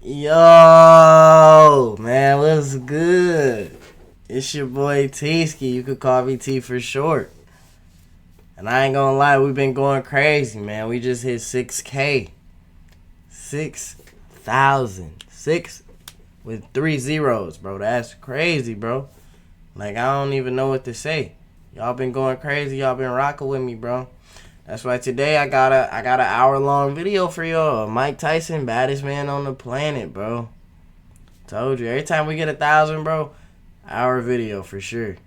Yo, man, what's good? It's your boy T-Ski. You could call me T for short. And I ain't gonna lie, we've been going crazy, man. We just hit 6K. 6,000. 6 with 3 zeros, bro. That's crazy, bro. Like, I don't even know what to say. Y'all been going crazy. Y'all been rocking with me, bro. That's why today I got an hour-long video for y'all. Mike Tyson, baddest man on the planet, bro. Told you. Every time we get 1,000, bro, hour video for sure.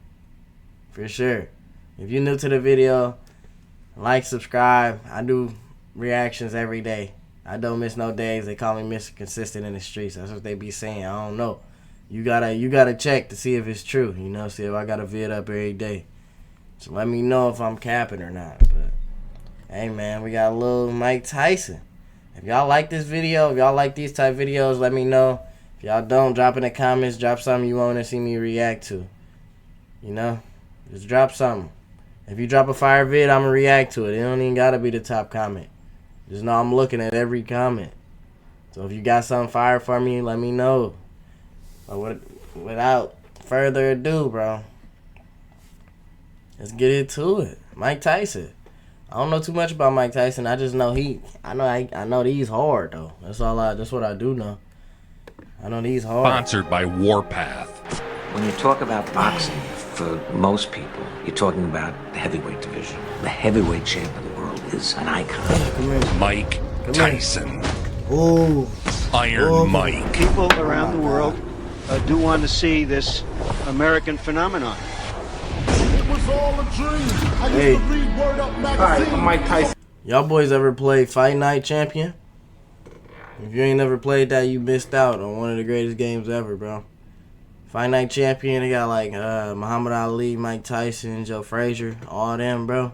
For sure. If you're new to the video, like, subscribe. I do reactions every day. I don't miss no days. They call me Mr. Consistent in the streets. That's what they be saying. I don't know. You gotta check to see if it's true. You know, see if I got a vid up every day. So let me know if I'm capping or not. But hey, man, we got a little Mike Tyson. If y'all like this video, if y'all like these type videos, let me know. If y'all don't, drop in the comments. Drop something you want to see me react to. You know? Just drop something. If you drop a fire vid, I'm going to react to it. It don't even got to be the top comment. Just know I'm looking at every comment. So if you got something fire for me, let me know. But without further ado, bro, let's get into it. Mike Tyson. I don't know too much about Mike Tyson. I just know I know that he's hard though. That's what I do know. I know that he's hard. Sponsored by Warpath. When you talk about boxing, for most people, you're talking about the heavyweight division. The heavyweight champ of the world is an icon. Mike Tyson. Ooh. Iron Mike. People around the world do want to see this American phenomenon. Hey. Hi, I'm Mike Tyson. Y'all boys ever play Fight Night Champion? If you ain't never played that, you missed out on one of the greatest games ever, bro. Fight Night Champion, they got like Muhammad Ali, Mike Tyson, Joe Frazier, all them, bro.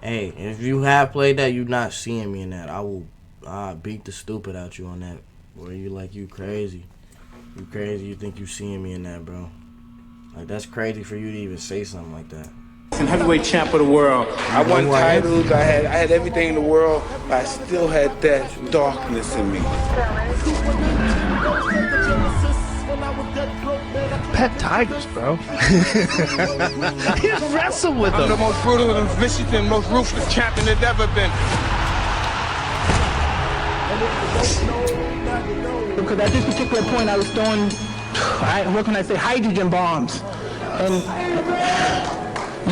Hey, if you have played that, you not seeing me in that. I'll beat the stupid out you on that. Boy, you crazy. You crazy, you think you seeing me in that, bro. Like, that's crazy for you to even say something like that. Heavyweight champ of the world. I won titles, I had everything in the world, but I still had that darkness in me. Pet tigers, bro. He wrestled with them. I'm the most brutal and vicious and most ruthless champion there's ever been. Because at this particular point I was throwing, what can I say, hydrogen bombs. And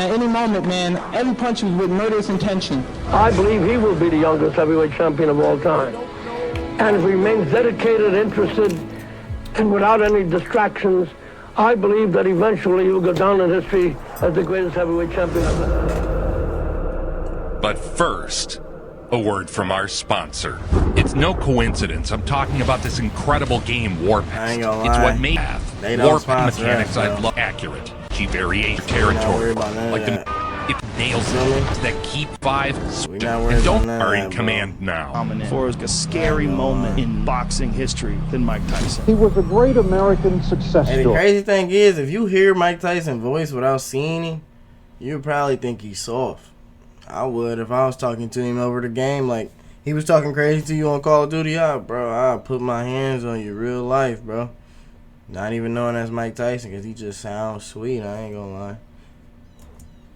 at any moment, man, every punch was with murderous intention. I believe he will be the youngest heavyweight champion of all time. And if he remains dedicated, interested, and without any distractions, I believe that eventually he will go down in history as the greatest heavyweight champion ever. But first, a word from our sponsor. It's no coincidence I'm talking about this incredible game, Warpath. It's what made Warpath mechanics I love accurate. G-variation territory. Like the it nails that keep 5 and don't are in command now. For a scary moment in boxing history than Mike Tyson. He was a great American success story. And the crazy thing is, if you hear Mike Tyson's voice without seeing him, you would probably think he's soft. I would if I was talking to him over the game. Like, he was talking crazy to you on Call of Duty. Bro, I'll put my hands on you real life, bro. Not even knowing that's Mike Tyson, because he just sounds sweet. I ain't gonna lie.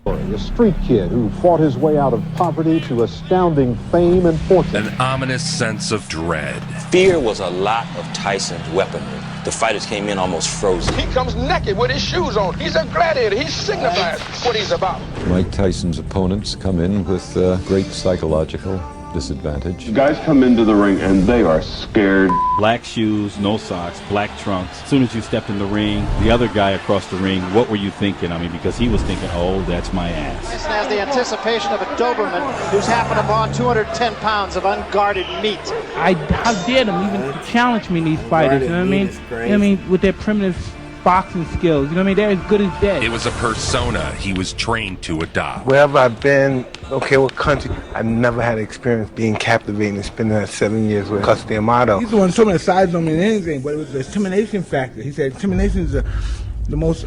A street kid who fought his way out of poverty to astounding fame and fortune. An ominous sense of dread. Fear was a lot of Tyson's weaponry. The fighters came in almost frozen. He comes naked with his shoes on. He's a gladiator. He signifies what he's about. Mike Tyson's opponents come in with great psychological disadvantage. Guys come into the ring and they are scared. Black shoes, no socks, black trunks. As soon as you stepped in the ring, the other guy across the ring, what were you thinking? I mean, because he was thinking, oh, that's my ass. This has the anticipation of a Doberman who's happened upon 210 pounds of unguarded meat. How dare them even challenge me in these fighters, you know what I mean? With their primitive boxing skills, you know what I mean? They're as good as dead. It was a persona he was trained to adopt. Wherever I've been, okay, what country, I've never had experience being captivating and spending that 7 years with Custody Amato. He's the one who told me the size don't mean anything, but it was the intimidation factor. He said intimidation is the most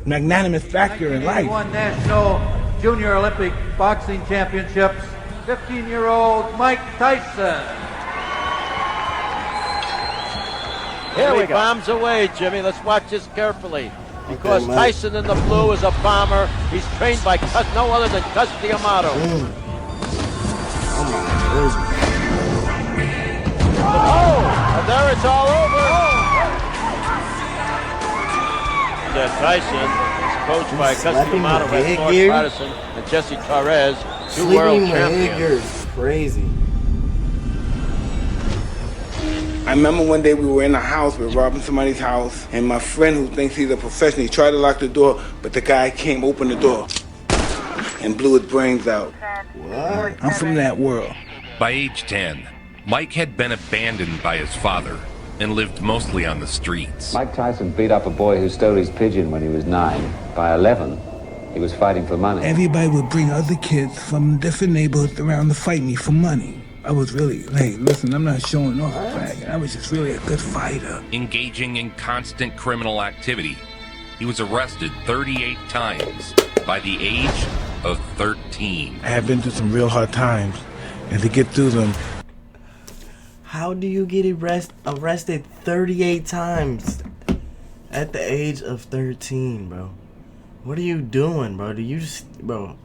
magnanimous factor in life. He won national junior Olympic boxing championships. 15-year-old Mike Tyson. Here we go. Bombs away, Jimmy. Let's watch this carefully. Because Tyson in the blue is a bomber. He's trained by no other than Cus D'Amato. And there it's all over. Tyson is coached by Cus D'Amato and George Patterson and Jesse Torres, two world champions. Crazy. I remember one day we were in a house, we were robbing somebody's house, and my friend who thinks he's a professional, he tried to lock the door, but the guy came open the door and blew his brains out. What? I'm from that world. By age 10, Mike had been abandoned by his father and lived mostly on the streets. Mike Tyson beat up a boy who stole his pigeon when he was 9. By 11, he was fighting for money. Everybody would bring other kids from different neighborhoods around to fight me for money. I was really, hey, listen, I'm not showing off the fact. I was just really a good fighter. Engaging in constant criminal activity, he was arrested 38 times by the age of 13. I have been through some real hard times, and to get through them. How do you get arrested 38 times at the age of 13, bro? What are you doing, bro? Bro,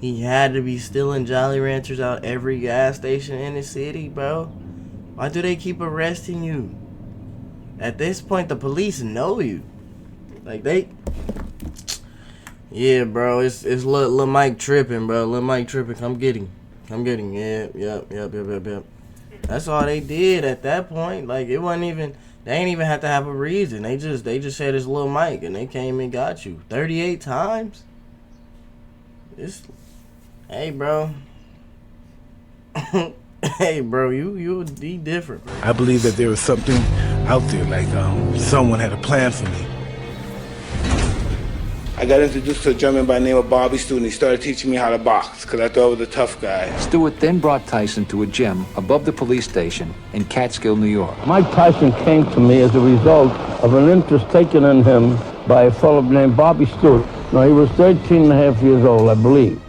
he had to be stealing Jolly Ranchers out every gas station in the city, bro. Why do they keep arresting you? At this point, the police know you. Like, yeah, bro, it's Lil Mike tripping, bro. Lil Mike tripping. Come get him. Yep. That's all they did at that point. Like, it wasn't even, they ain't even have to have a reason. They just said it's Lil Mike, and they came and got you 38 times. Hey, bro. Hey, bro, you be different, bro. I believe that there was something out there, like someone had a plan for me. I got introduced to a gentleman by the name of Bobby Stewart, and he started teaching me how to box, because I thought I was a tough guy. Stewart then brought Tyson to a gym above the police station in Catskill, New York. Mike Tyson came to me as a result of an interest taken in him by a fellow named Bobby Stewart. Now, he was 13 and a half years old, I believe.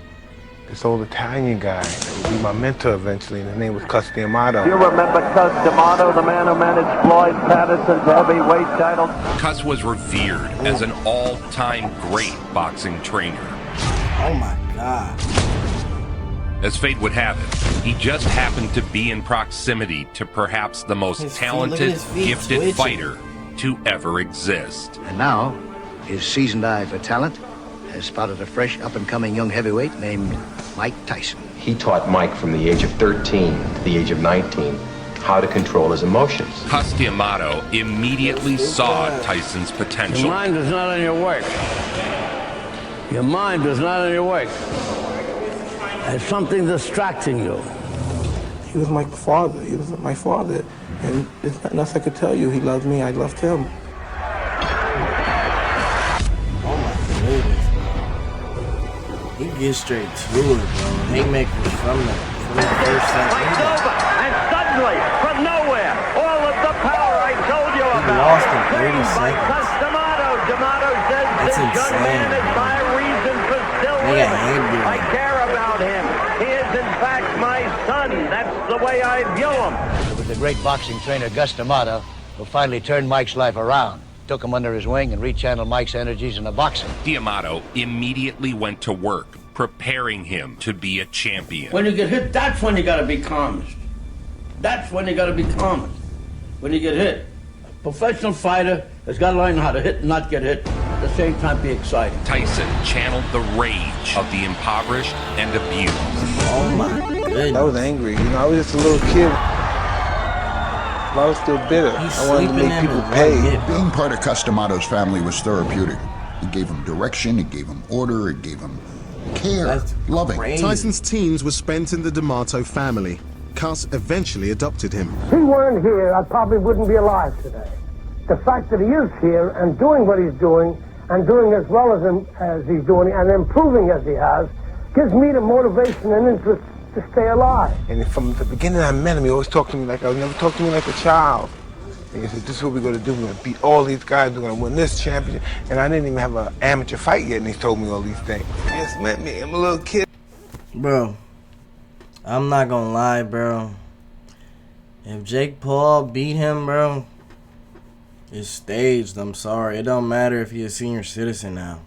This old Italian guy would be my mentor eventually, and his name was Cus D'Amato. You remember Cus D'Amato, the man who managed Floyd Patterson's heavyweight title? Cus was revered as an all-time great boxing trainer. Oh my God. As fate would have it, he just happened to be in proximity to perhaps the most talented, gifted fighter to ever exist. And now, his seasoned eye for talent has spotted a fresh up-and-coming young heavyweight named Mike Tyson. He taught Mike from the age of 13 to the age of 19 how to control his emotions. Cus D'Amato immediately saw Tyson's potential. Your mind is not on your work. Your mind is not on your work. There's something distracting you. He was my father. He was my father. And there's nothing else I could tell you. He loved me. I loved him. He gets straight to it, bro. Haymakers from the first second. It's over, and suddenly, from nowhere, all of the power I told you about. He lost in 30 seconds. D'Amato says that's this young man insane, is my reason for still living. I care about him. He is, in fact, my son. That's the way I view him. It was the great boxing trainer, Gus D'Amato, who finally turned Mike's life around. Took him under his wing and rechanneled Mike's energies into boxing. D'Amato immediately went to work, preparing him to be a champion. When you get hit, that's when you gotta be calmest. That's when you gotta be calmest. When you get hit. A professional fighter has gotta learn how to hit and not get hit. At the same time, be exciting. Tyson channeled the rage of the impoverished and abused. Oh my goodness. I was angry. I was just a little kid. I was still bitter. I wanted to make people pay. Being part of Cus D'Amato's family was therapeutic. It gave him direction, it gave him order, it gave him care, loving. Tyson's teens were spent in the D'Amato family. Cus eventually adopted him. If he weren't here, I probably wouldn't be alive today. The fact that he is here and doing what he's doing, and doing as well as he's doing, and improving as he has, gives me the motivation and interest to stay alive. And from the beginning I met him, he always talked to me like I was never talked to me like a child. And he said, this is what we're going to do. We're going to beat all these guys. We're going to win this championship. And I didn't even have an amateur fight yet, and he told me all these things. He just met me. I'm a little kid. Bro, I'm not going to lie, bro. If Jake Paul beat him, bro, It's staged. I'm sorry. It don't matter if he's a senior citizen now.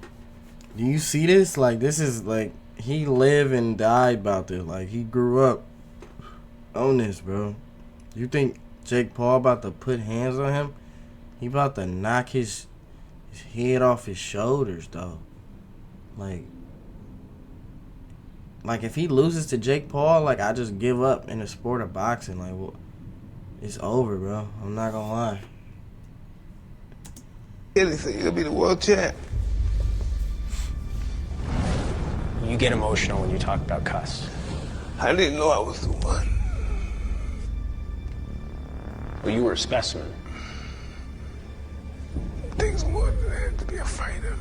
Do you see this? Like, this is like he lived and died about this. Like, he grew up on this, bro. You think Jake Paul about to put hands on him? He about to knock his head off his shoulders, though. Like if he loses to Jake Paul, like, I just give up in the sport of boxing. Like, well, it's over, bro. I'm not gonna lie. Yeah, they say you'll be the world champ. You get emotional when you talk about Cuss. I didn't know I was the one. Well, you were a specimen. Things more than that to be a fighter.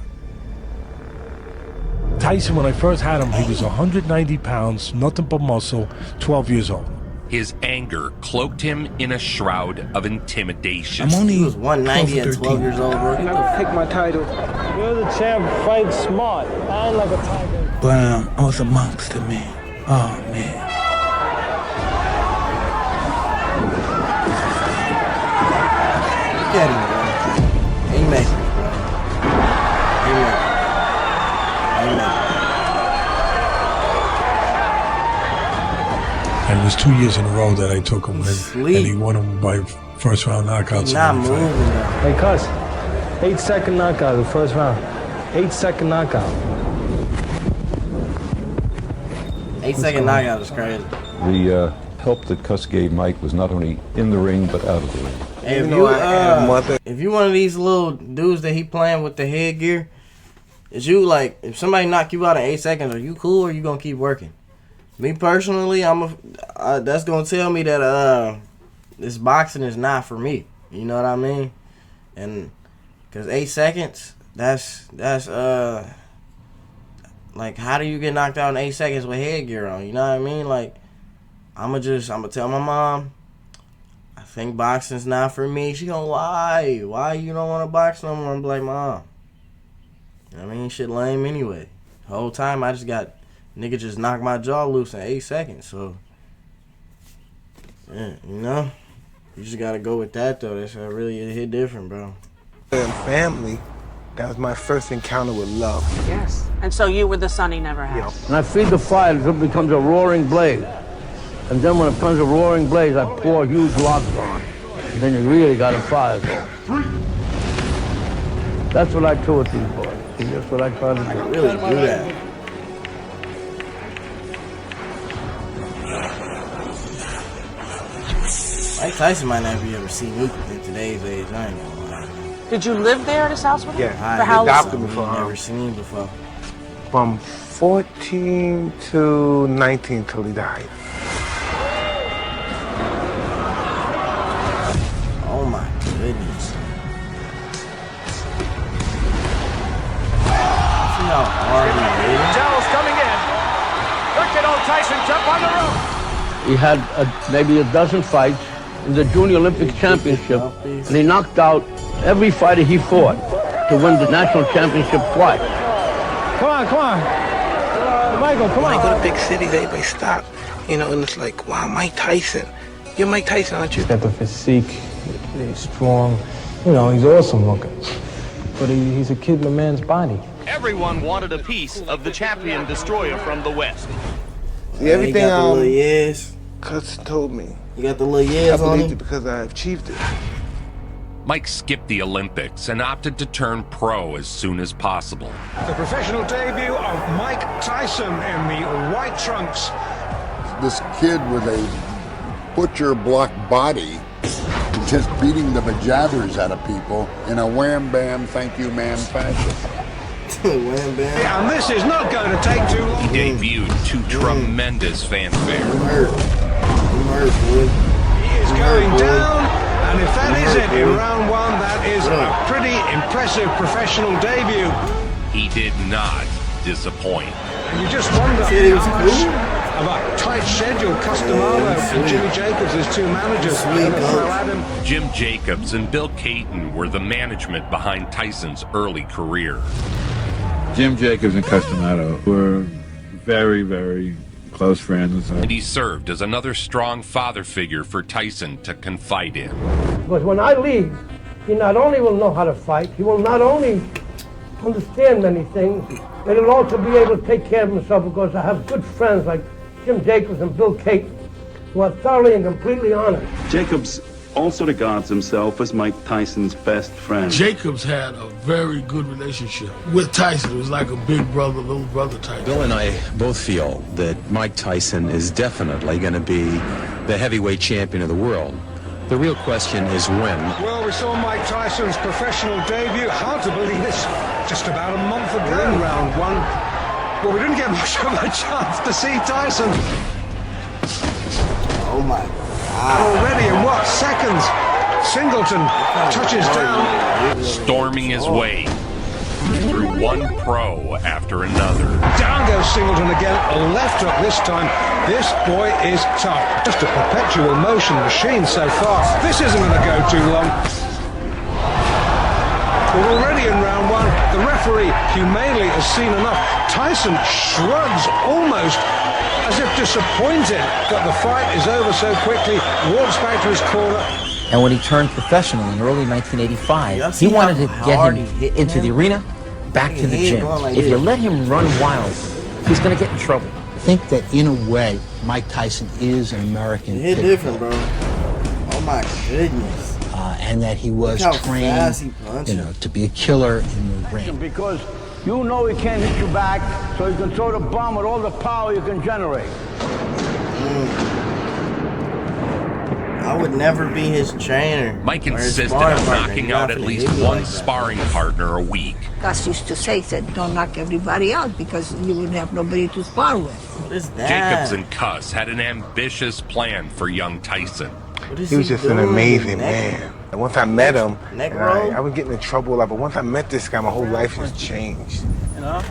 Tyson, when I first had him, he was 190 pounds, nothing but muscle, 12 years old. His anger cloaked him in a shroud of intimidation. He was 190 at 12 years old, bro. I'm gonna pick my title. You're the champ. Fight smart. I ain't like a tiger. But I was a monster, man. Oh, man. Look at him, bro. Haymakers, bro. Haymakers. And it was 2 years in a row that I took him in, and he won him by first round knockout. He's not moving, though. Hey, Cuss. 8-second knockout, the first round. 8-second knockout. 8-second knockout is crazy. The help that Cuss gave Mike was not only in the ring, but out of the ring. Hey, if you one of these little dudes that he playing with the headgear, is you like, if somebody knock you out in 8 seconds, are you cool or you gonna keep working? Me personally, that's gonna tell me that this boxing is not for me. You know what I mean? And cause 8 seconds, that's like, how do you get knocked out in 8 seconds with headgear on? You know what I mean? Like, I'ma tell my mom, I think boxing's not for me. She gonna lie. Why you don't want to box no more? I'm like, Mom, I mean, shit lame anyway. The whole time I just got nigga just knocked my jaw loose in 8 seconds. So, yeah, you know, you just gotta go with that though. That's really hit different, bro. And family, that was my first encounter with love. Yes. And so you were the son he never had. And I feed the fire until it becomes a roaring blaze. And then when it becomes a roaring blaze, I pour huge logs on. And then you really got a fire going. That's what I do with these boys. That's what I try to do. Really do that. Mike Tyson might not be able to see me in today's age. I ain't gonna lie. Did you live there at his house with him? Yeah, For how he adopted long? me for Never seen before. From 14 to 19 till he died. Oh my goodness. See how hard he is? Towels coming in. Look at old Tyson jump on the rope. He had maybe a dozen fights in the Junior Olympic Championship, and he knocked out every fighter he fought to win the national championship twice. Come on. Michael, come When on. I go to big cities, everybody stop. You know, and it's like, wow, Mike Tyson. You're Mike Tyson, aren't you? He's got the physique, he's strong. You know, he's awesome looking. But he's a kid in a man's body. Everyone wanted a piece of the champion destroyer from the West. See, everything He got the little years. Cuss told me. You got the little years I on believed him? it because I achieved it. Mike skipped the Olympics and opted to turn pro as soon as possible. The professional debut of Mike Tyson in the white trunks. This kid with a butcher block body just beating the bejabbers out of people in a wham bam thank you ma'am fashion. Wham bam. And this is not going to take too long. He debuted to tremendous fanfare. He is going down, and if that is it in round one, that is a pretty impressive professional debut. He did not disappoint. And you just wonder how much of a tight schedule Customado and Jimmy Jacobs, his two managers, are going to throw at him. Jim Jacobs and Bill Caton were the management behind Tyson's early career. Jim Jacobs and Customado were very, very close friends. And he served as another strong father figure for Tyson to confide in. Because when I leave, he not only will know how to fight, he will not only understand many things, but he'll also be able to take care of himself, because I have good friends like Jim Jacobs and Bill Cate who are thoroughly and completely honest. Jacobs also regards himself as Mike Tyson's best friend. Jacobs had a very good relationship with Tyson. It was like a big brother, little brother type. Bill and I both feel that Mike Tyson is definitely going to be the heavyweight champion of the world. The real question is when. Well, we saw Mike Tyson's professional debut. Hard to believe it's just about a month ago. In round one. Well, we didn't get much of a chance to see Tyson. Oh my God. Already in what seconds? Singleton touches down. Storming his way through one pro after another. Down goes Singleton again, left up this time. This boy is tough. Just a perpetual motion machine so far. This isn't going to go too long. We're already in round one. The referee humanely has seen enough. Tyson shrugs almost as if disappointed that the fight is over so quickly, walks back to his corner. And when he turned professional in early 1985, he wanted to get him into the arena, back to the gym. If you let him run wild, he's going to get in trouble. I think that in a way, Mike Tyson is an American. He's different, bro. Oh my goodness. And that he was trained, to be a killer in the ring. Because you know he can't hit you back, so you can throw the bomb with all the power you can generate. I would never be his trainer. Mike insisted on knocking out at least one sparring partner a week. Gus used to say, don't knock everybody out because you wouldn't have nobody to spar with. What is that? Jacobs and Cuss had an ambitious plan for young Tyson. He was just an amazing man. And once I met him, I was getting in trouble, but once I met this guy, my whole life has changed.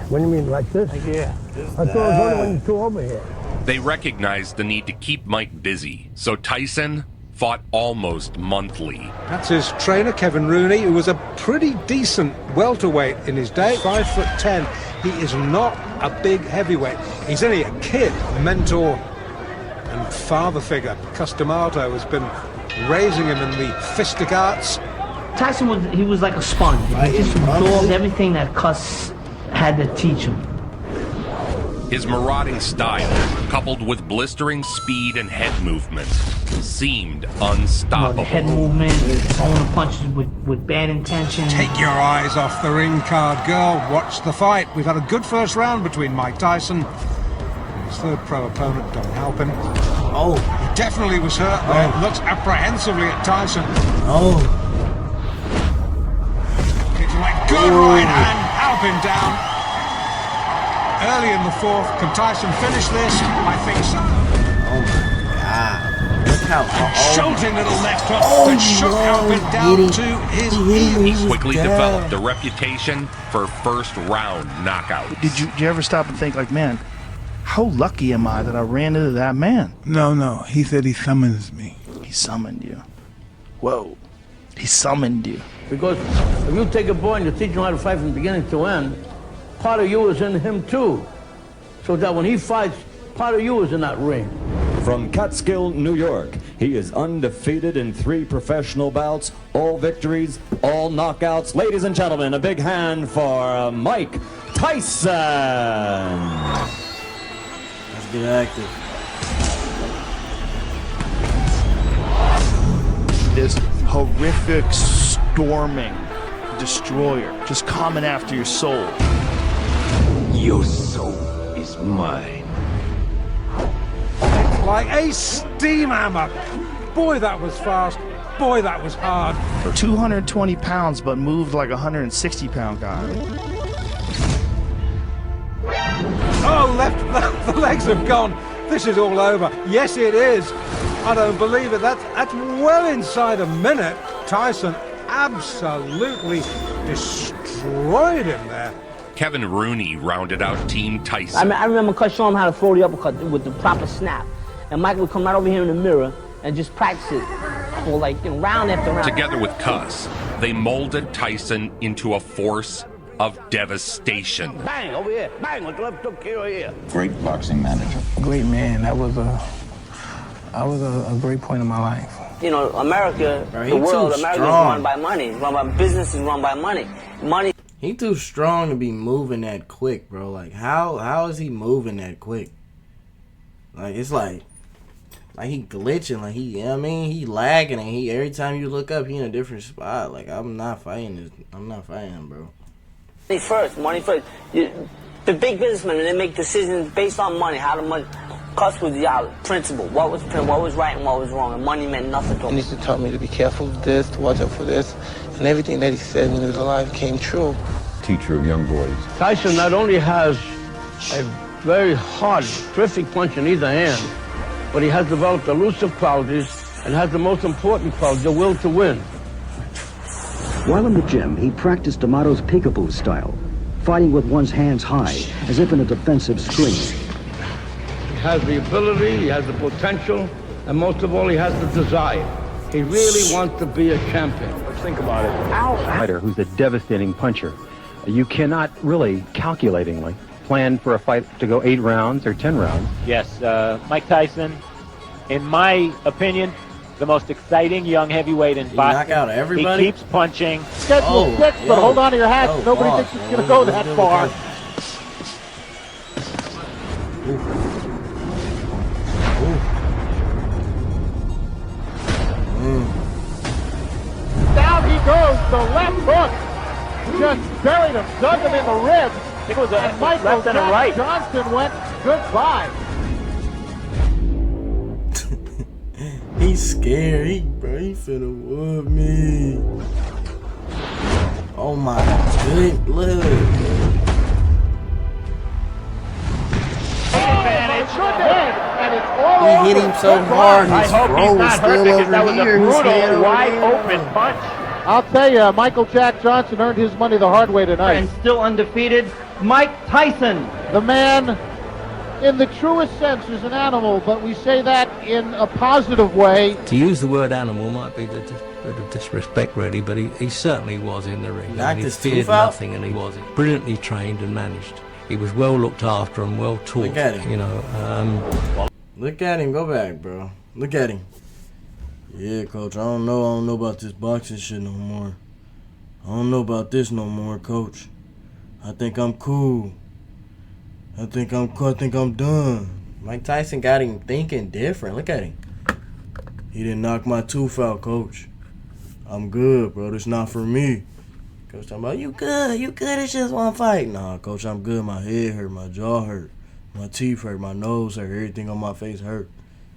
What do you mean, like this? Yeah. I thought it was only when you threw over here. They recognized the need to keep Mike busy, so Tyson fought almost monthly. That's his trainer, Kevin Rooney, who was a pretty decent welterweight in his day. 5'10". He is not a big heavyweight. He's only a kid, mentor and father figure. Cus D'Amato has been raising him in the fistic arts. Tyson was like a sponge. He just absorbed everything that Cus had to teach him. His marauding style, coupled with blistering speed and head movement, seemed unstoppable. Head movement, throwing the punches with bad intention. Take your eyes off the ring card, girl. Watch the fight. We've had a good first round between Mike Tyson and his third pro opponent, Don Halpin. Oh. He definitely was hurt there. Looks apprehensively at Tyson. Oh. It's like good right hand. Halpin down. Early in the fourth, can Tyson finish this? I think so. Oh my God. Look how Shouting little left hook that shook Halpin down to his heels. He quickly developed a reputation for first round knockout. Did you ever stop and think, like, man, how lucky am I that I ran into that man? No. He said he summons me. He summoned you. Whoa. He summoned you. Because if you take a boy and you teach him how to fight from beginning to end, part of you is in him too. So that when he fights, part of you is in that ring. From Catskill, New York, he is undefeated in 3 professional bouts, all victories, all knockouts. Ladies and gentlemen, a big hand for Mike Tyson. Let's get active. This horrific, storming destroyer, just coming after your soul. Your soul is mine. Like a steam hammer. Boy, that was fast. Boy, that was hard. 220 pounds, but moved like a 160-pound guy. Oh, the legs have gone. This is all over. Yes, it is. I don't believe it. That's well inside a minute. Tyson absolutely destroyed him there. Kevin Rooney rounded out Team Tyson. I remember Cus showing him how to throw the uppercut with the proper snap. And Mike would come right over here in the mirror and just practice it for round after round. Together with Cus, they molded Tyson into a force of devastation. Bang, over here. Bang, with the left hook here or here. Great boxing manager. Great man. That was a great point in my life. you know, America, Bro, the world, America is strong. run by money. It's run by business. Is run by money. Money. He too strong to be moving that quick, bro. Like, how is he moving that quick? Like, it's like he glitching. Like, he, you know what I mean? He lagging, and he, every time you look up, he in a different spot. Like, I'm not fighting him, bro. Money first. Money first. The big businessmen, they make decisions based on money. How the money. Cuss was the principle. What was right and what was wrong, and money meant nothing to him. He used to tell me to be careful of this, to watch out for this, and everything that he said when he was alive came true. Teacher of young boys. Tyson not only has a very hard, terrific punch in either hand, but he has developed elusive qualities and has the most important quality, the will to win. While in the gym, he practiced D'Amato's peekaboo style, fighting with one's hands high, as if in a defensive screen. He has the ability, he has the potential, and most of all, he has the desire. He really wants to be a champion. Let's think about it. Fighter who's a devastating puncher. You cannot really, calculatingly, plan for a fight to go 8 rounds or 10 rounds. Yes, Mike Tyson, in my opinion, the most exciting young heavyweight in boxing. Knock out everybody? He keeps punching. Schedule 6, but hold on to your hats. Nobody thinks it's going to go that far. Down he goes, the left hook. Just buried him, dug him in the ribs. It was a Michael left and a right. Johnson went goodbye. He's scared, bro. He finna whoop me. Oh my good look. He hit him so hard, his throat was still over here. His hand wide open punch. I'll tell you, Michael Jack Johnson earned his money the hard way tonight. And still undefeated, Mike Tyson. The man, in the truest sense, is an animal, but we say that in a positive way. To use the word animal might be a bit of disrespect, really, but he certainly was in the ring. Knocked He his feared tooth out? nothing, and he was brilliantly trained and managed. He was well looked after and well taught. Look at him. You know. Look at him. Go back, bro. Look at him. Yeah, coach. I don't know about this boxing shit no more. I don't know about this no more, coach. I think I'm cool. I think I'm done. Mike Tyson got him thinking different. Look at him. He didn't knock my tooth out, coach. I'm good, bro. This not for me. Coach talking about, you good. It's just one fight. Nah, coach, I'm good. My head hurt. My jaw hurt. My teeth hurt. My nose hurt. Everything on my face hurt.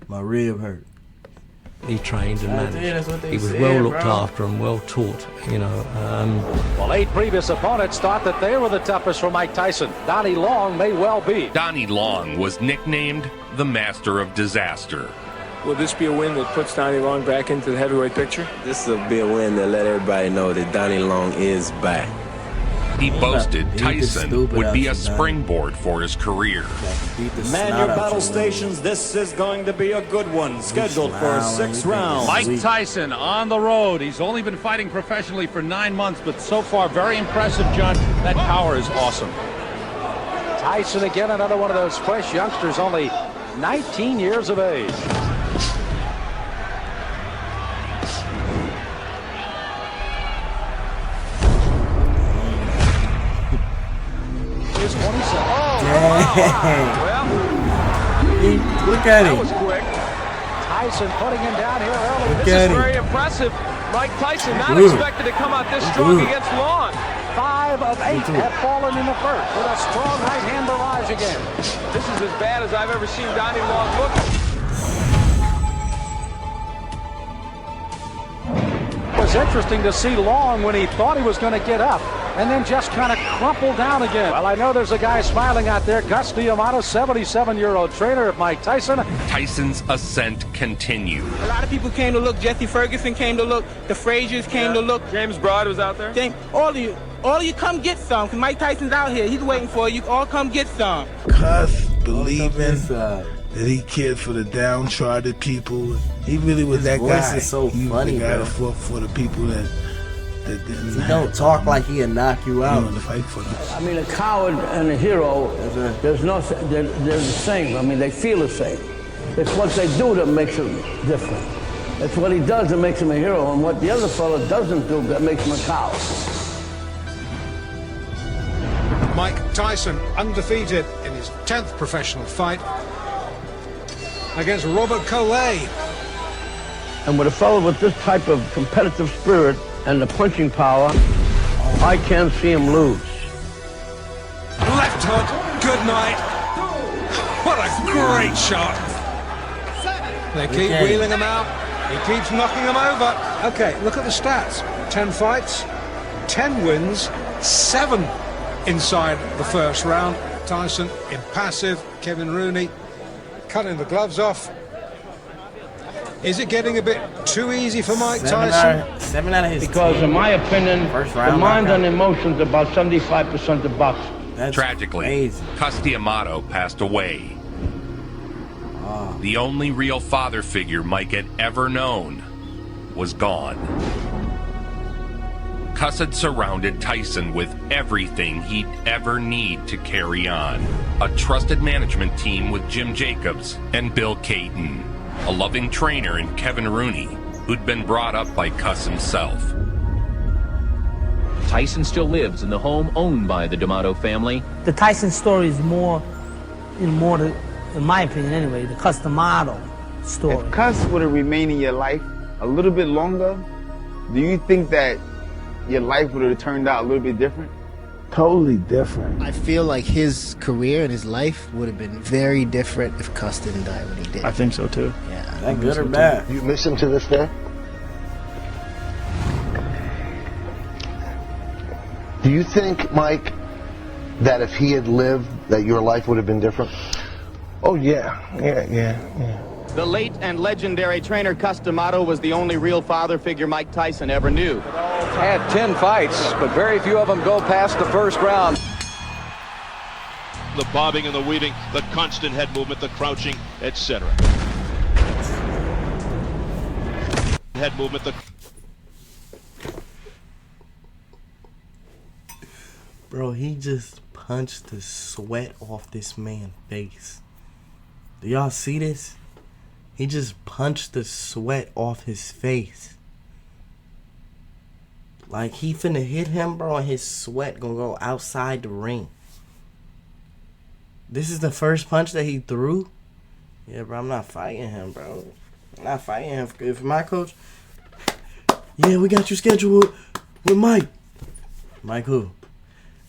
My rib hurt. He trained and managed. That's what they He was said, well looked bro. after and well taught, you know. Well, 8 previous opponents thought that they were the toughest for Mike Tyson. Donnie Long may well be. Donnie Long was nicknamed the Master of Disaster. Will this be a win that puts Donnie Long back into the heavyweight picture? This will be a win that let everybody know that Donnie Long is back. He boasted Tyson would be a springboard for his career. Man your battle stations, this is going to be a good one. Scheduled for 6 rounds. Mike Tyson on the road. He's only been fighting professionally for 9 months, but so far very impressive, John. That power is awesome. Tyson again, another one of those fresh youngsters, only 19 years of age. Here's 27. Well, look at him. That was quick. Tyson putting him down here early. Look This at is him. very impressive. Mike Tyson not Good. expected to come out this strong Good. against Long. 5 of 8 have fallen in the first with a strong right hand barrage again. This is as bad as I've ever seen Donnie Long look. It was interesting to see Long when he thought he was going to get up and then just kind of crumple down again. Well, I know there's a guy smiling out there, Gus D'Amato, 77-year-old trainer of Mike Tyson. Tyson's ascent continued. A lot of people came to look. Jesse Ferguson came to look. The Fraziers came to look. James Broad was out there. All of you come get some, because Mike Tyson's out here. He's waiting for you. All come get some. Cuss, believing that he cared for the downtrodden people. He really was that voice guy. is so he funny, was the guy bro. that fought for the people that didn't He don't talk like he'll knock you out. He wanted to fight for them. I mean, a coward and a hero, they're the same. I mean, they feel the same. It's what they do that makes them different. It's what he does that makes him a hero, and what the other fellow doesn't do that makes him a coward. Mike Tyson, undefeated in his 10th professional fight against Robert Collet. And with a fellow with this type of competitive spirit and the punching power, I can't see him lose. Left hook, good night. What a great shot. They keep wheeling him out. He keeps knocking him over. Okay, look at the stats. 10 fights, 10 wins, 7 inside the first round. Tyson impassive. Kevin Rooney cutting the gloves off. Is it getting a bit too easy for Mike Tyson? 7 out of his Because 10. in my opinion, the mind and emotions are about 75% of boxing. That's tragically crazy. Custody Amato passed away. The only real father figure Mike had ever known was gone. Cuss had surrounded Tyson with everything he'd ever need to carry on. A trusted management team with Jim Jacobs and Bill Caton. A loving trainer in Kevin Rooney, who'd been brought up by Cuss himself. Tyson still lives in the home owned by the D'Amato family. The Tyson story is more in my opinion anyway, the Cuss D'Amato story. If Cuss were to remain in your life a little bit longer, do you think that your life would have turned out a little bit different? Totally different. I feel like his career and his life would have been very different if Cuss didn't die when he did. I think so too. Yeah. That good or bad? You miss him to this day? Do you think, Mike, that if he had lived, that your life would have been different? Oh yeah. The late and legendary trainer Cuss D'Amato was the only real father figure Mike Tyson ever knew. Had 10 fights, but very few of them go past the first round. The bobbing and the weaving, the constant head movement, the crouching, etc. Head movement, the... Bro, he just punched the sweat off this man's face. Do y'all see this? He just punched the sweat off his face. Like, he finna hit him, bro, and his sweat gonna go outside the ring. This is the first punch that he threw? Yeah, bro, I'm not fighting him, bro. I'm not fighting him. If my coach... Yeah, we got you scheduled with Mike. Mike who?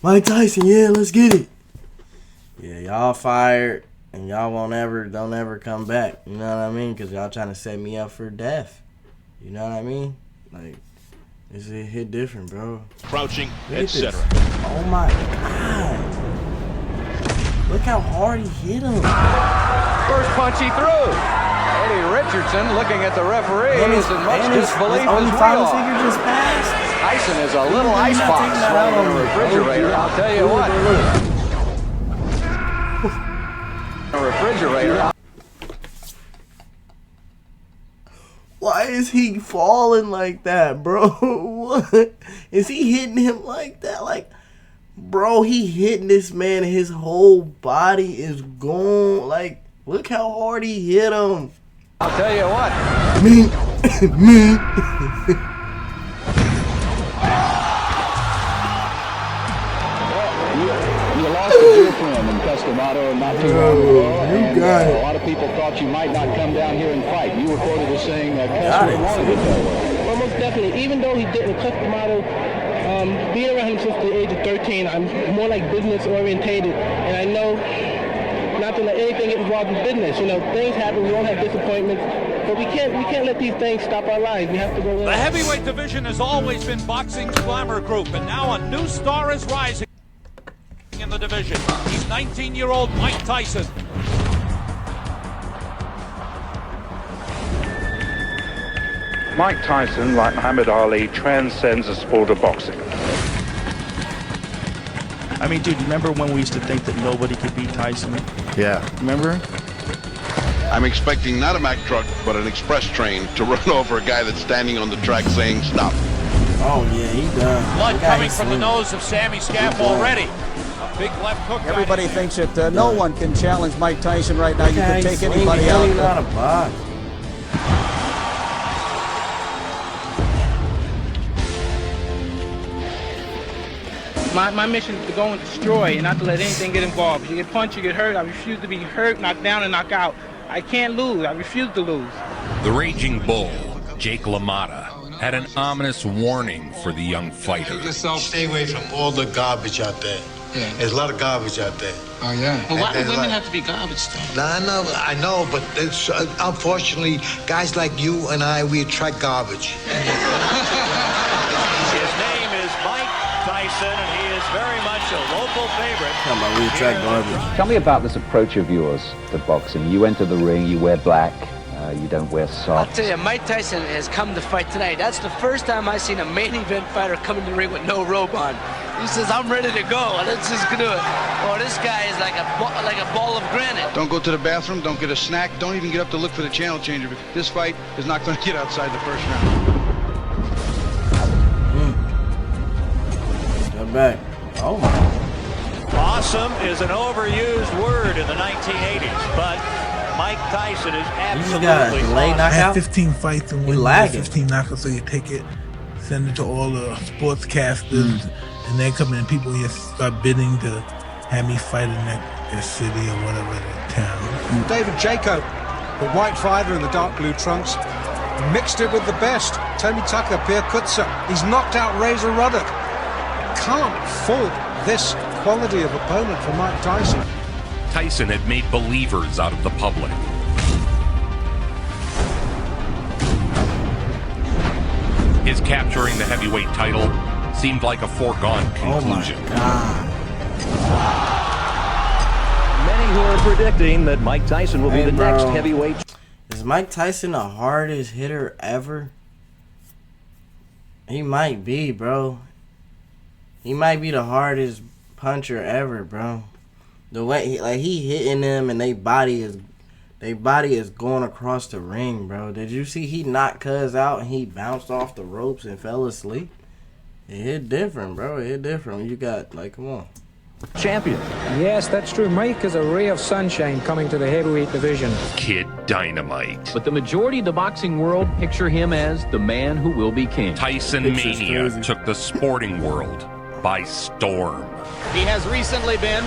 Mike Tyson, yeah, let's get it. Yeah, y'all fired, and y'all don't ever come back. You know what I mean? Because y'all trying to set me up for death. You know what I mean? Like, it hit different, bro. Crouching, etc. Oh my God. Look how hard he hit him. First punch he threw. Eddie Richardson looking at the referees in much disbelief as we are. Just passed. Tyson is a little icebox running in a refrigerator, I'll tell you what. A refrigerator. Why is he falling like that, bro? What? Is he hitting him like that? Like, bro, he hitting this man and his whole body is gone. Like, look how hard he hit him. I'll tell you what. Me. You lost a dear friend in Cuss D'Amato not too long ago, and a lot of people thought you might not come down here and fight. You were quoted as saying that Cuss really wanted it that way. Well, most definitely. Even though he didn't, Cuss D'Amato, being around him since the age of 13, I'm more like business orientated, and I know not to let anything get involved in business. You know, things happen. We all have disappointments, but we can't let these things stop our lives. We have to go in. The heavyweight division has always been boxing's glamour group, and now a new star is rising in the division. He's 19-year-old Mike Tyson. Mike Tyson, like Muhammad Ali, transcends the sport of boxing. I mean, dude, remember when we used to think that nobody could beat Tyson? Yeah. Remember? I'm expecting not a Mack truck, but an express train to run over a guy that's standing on the track saying stop. Oh, yeah, he done. Blood coming from the nose of Sammy Scaff already. A big left hook. Everybody thinks that no one can challenge Mike Tyson right now. You can take anybody out. My mission is to go and destroy and not to let anything get involved. If you get punched, you get hurt. I refuse to be hurt, knocked down, and knocked out. I can't lose. I refuse to lose. The Raging Bull, Jake LaMotta, had an ominous warning for the young fighter. Stay away from all the garbage out there. Yeah. There's a lot of garbage out there. Oh, yeah. Well, why do women have to be garbage, though? I know, but it's, unfortunately, guys like you and I, we attract garbage. His name is Mike Tyson, and he is very much a local favorite. Come on, we attract garbage. Tell me about this approach of yours to boxing. You enter the ring, you wear black, you don't wear I'll socks. tell you, Mike Tyson has come to fight tonight. That's the first time I've seen a main event fighter come in the ring with no robe on. He says, I'm ready to go, and let's just do it. Oh, this guy is like a ball of granite. Don't go to the bathroom, don't get a snack, don't even get up to look for the channel changer. This fight is not going to get outside the first round. Step back. Oh, my. Awesome is an overused word in the 1980s, but Mike Tyson is absolutely awesome. I had 15 fights and win 15 knockouts, so you take it, send it to all the sportscasters, and then come in, people just start bidding to have me fight in their city or whatever, their town. David Jaco, the white fighter in the dark blue trunks, mixed it with the best. Tony Tucker, Pierre Kutzer. He's knocked out Razor Ruddock. Can't fault this quality of opponent for Mike Tyson. Tyson had made believers out of the public. His capturing the heavyweight title seemed like a foregone conclusion. Oh my God. Many who are predicting that Mike Tyson will be the next heavyweight. Is Mike Tyson the hardest hitter ever? He might be, bro. He might be the hardest puncher ever, bro. The way he hitting them and they body is going across the ring, bro. Did you see he knocked Cuz out and he bounced off the ropes and fell asleep? It hit different, bro. It hit different. You got, come on. Champion. Yes, that's true. Mike is a ray of sunshine coming to the heavyweight division. Kid Dynamite. But the majority of the boxing world picture him as the man who will be king. Tyson Mania took the sporting world by storm. He has recently been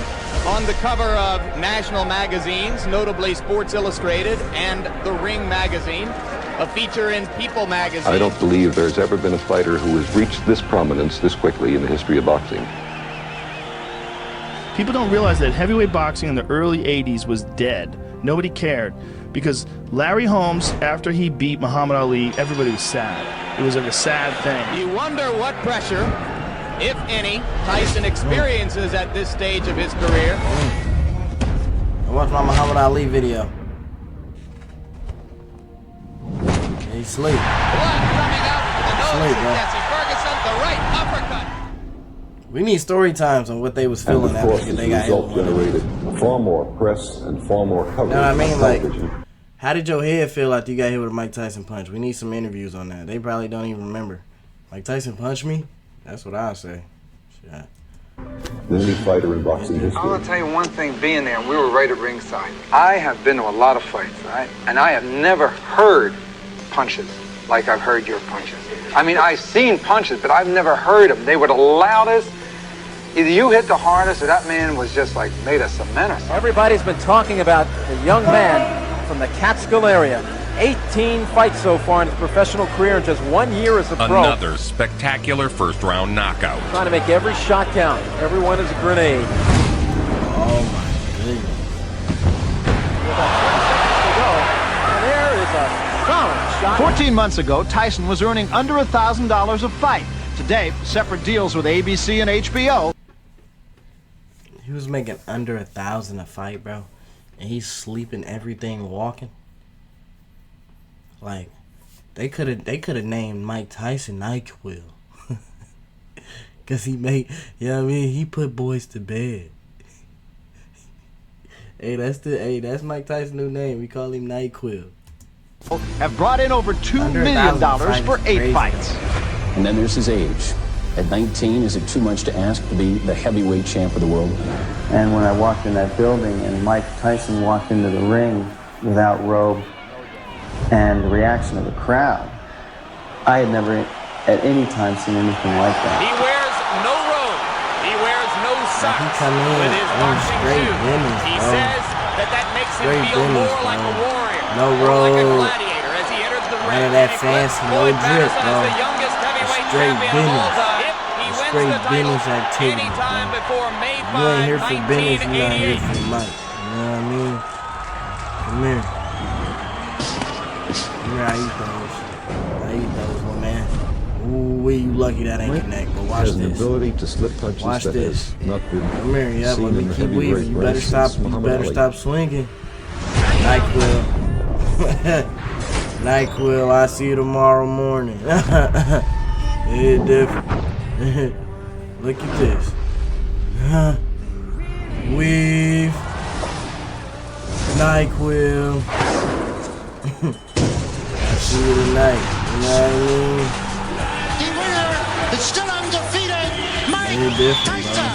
on the cover of national magazines, notably Sports Illustrated and The Ring magazine, a feature in People magazine. I don't believe there's ever been a fighter who has reached this prominence this quickly in the history of boxing. People don't realize that heavyweight boxing in the early 80s was dead. Nobody cared. Because Larry Holmes, after he beat Muhammad Ali, everybody was sad. It was like a sad thing. You wonder what pressure, if any, Tyson experiences at this stage of his career. I watched my Muhammad Ali video. He sleep. Blood coming out the nose Sleep, of bro. Jesse Ferguson, the right uppercut. We need story times on what they was feeling And of course, after this they got result hit. generated far more press and far more coverage. You know what I mean? on Like, television. how did your head feel after you got hit with a Mike Tyson punch? We need some interviews on that. They probably don't even remember. Mike Tyson punched me? That's what I say. Shit. Than any fighter in boxing history. I'm gonna tell you one thing, being there, we were right at ringside. I have been to a lot of fights, right? And I have never heard punches like I've heard your punches. I mean, I've seen punches, but I've never heard them. They were the loudest. Either you hit the hardest or that man was just like made of cement or something. Everybody's been talking about the young man from the Catskill area. 18 fights so far in his professional career in just 1 year as a pro. Another spectacular first-round knockout. Trying to make every shot count. Every one is a grenade. Oh my goodness. And there is a solid shot. 14 months ago, Tyson was earning under $1,000 a fight. Today, separate deals with ABC and HBO. He was making under $1,000 a fight, bro. And he's sleeping everything walking. Like, they could have named Mike Tyson NyQuil. Cause he made, you know what I mean? He put boys to bed. That's Mike Tyson's new name. We call him NyQuil. Have brought in over $2 million for 8 fights. And then there's his age. At 19, is it too much to ask to be the heavyweight champ of the world? And when I walked in that building and Mike Tyson walked into the ring without robe, and the reaction of the crowd, I had never at any time seen anything like that. He wears no robe. He sucks with his boxing shoes. He says that makes him feel more like a warrior, more like a gladiator as he enters the ring. None of that fancy, no drip, bro. Straight business. Straight business activity, bro. You ain't here for business, you not here for Mike. You know what I mean? Come here. Come here, I eat those. I eat those, my man. Ooh, you lucky that ain't connect, but watch this. Has an ability to slip punches watch that this. has not been Come here, yeah, seen let me in the keep weaving. You better stop. You better stop swinging. NyQuil. NyQuil. I see you tomorrow morning. It's different. Look at this. Weave. NyQuil. I see you tonight. You know what I mean? The winner is still undefeated, Mike Tyson.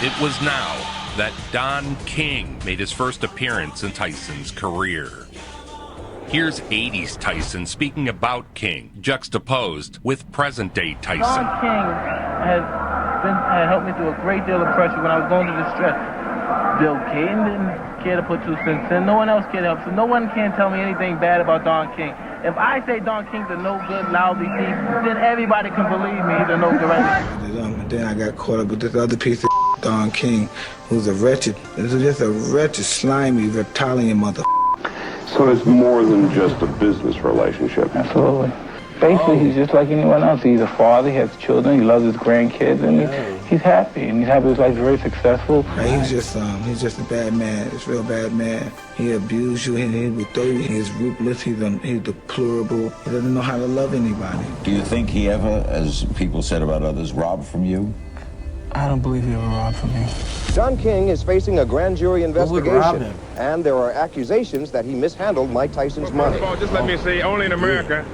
It was now that Don King made his first appearance in Tyson's career. Here's 80s Tyson speaking about King, juxtaposed with present-day Tyson. Don King has helped me through a great deal of pressure when I was going through distress. Bill Caton didn't care to put 2 cents in. No one else cared to help. So no one can tell me anything bad about Don King. If I say Don King's a no-good, lousy thief, then everybody can believe me. He's a no-good right. And then I got caught up with this other piece of Don King, who's just a wretched, slimy, reptilian mother. So it's more than just a business relationship. Absolutely. Basically, he's just like anyone else. He's a father, he has children, he loves his grandkids, and he's happy. And he's happy his life's very successful. He's just a bad man. He's a real bad man. He abused you, and he would throw you. He's ruthless, he's deplorable. He doesn't know how to love anybody. Do you think he ever, as people said about others, robbed from you? I don't believe he ever robbed from me. Don King is facing a grand jury investigation, and there are accusations that he mishandled Mike Tyson's money. First of all, just let me say, only in America,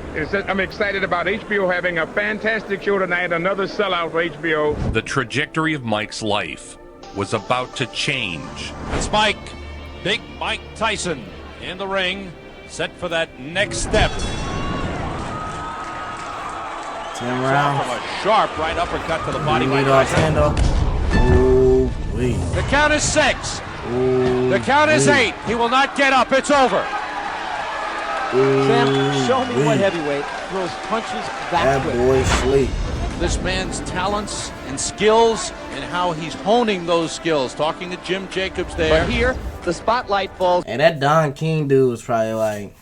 I'm excited about HBO having a fantastic show tonight, another sellout for HBO. The trajectory of Mike's life was about to change. It's Mike, Big Mike Tyson, in the ring, set for that next step. 10 rounds. From a sharp right uppercut to the body by Tyson. The count is 6. The count is 8. He will not get up. It's over. Sam, show me what heavyweight throws punches that quick. Boy sleep. This man's talents and skills and how he's honing those skills. Talking to Jim Jacobs there. But here, the spotlight falls. And that Don King dude was probably like,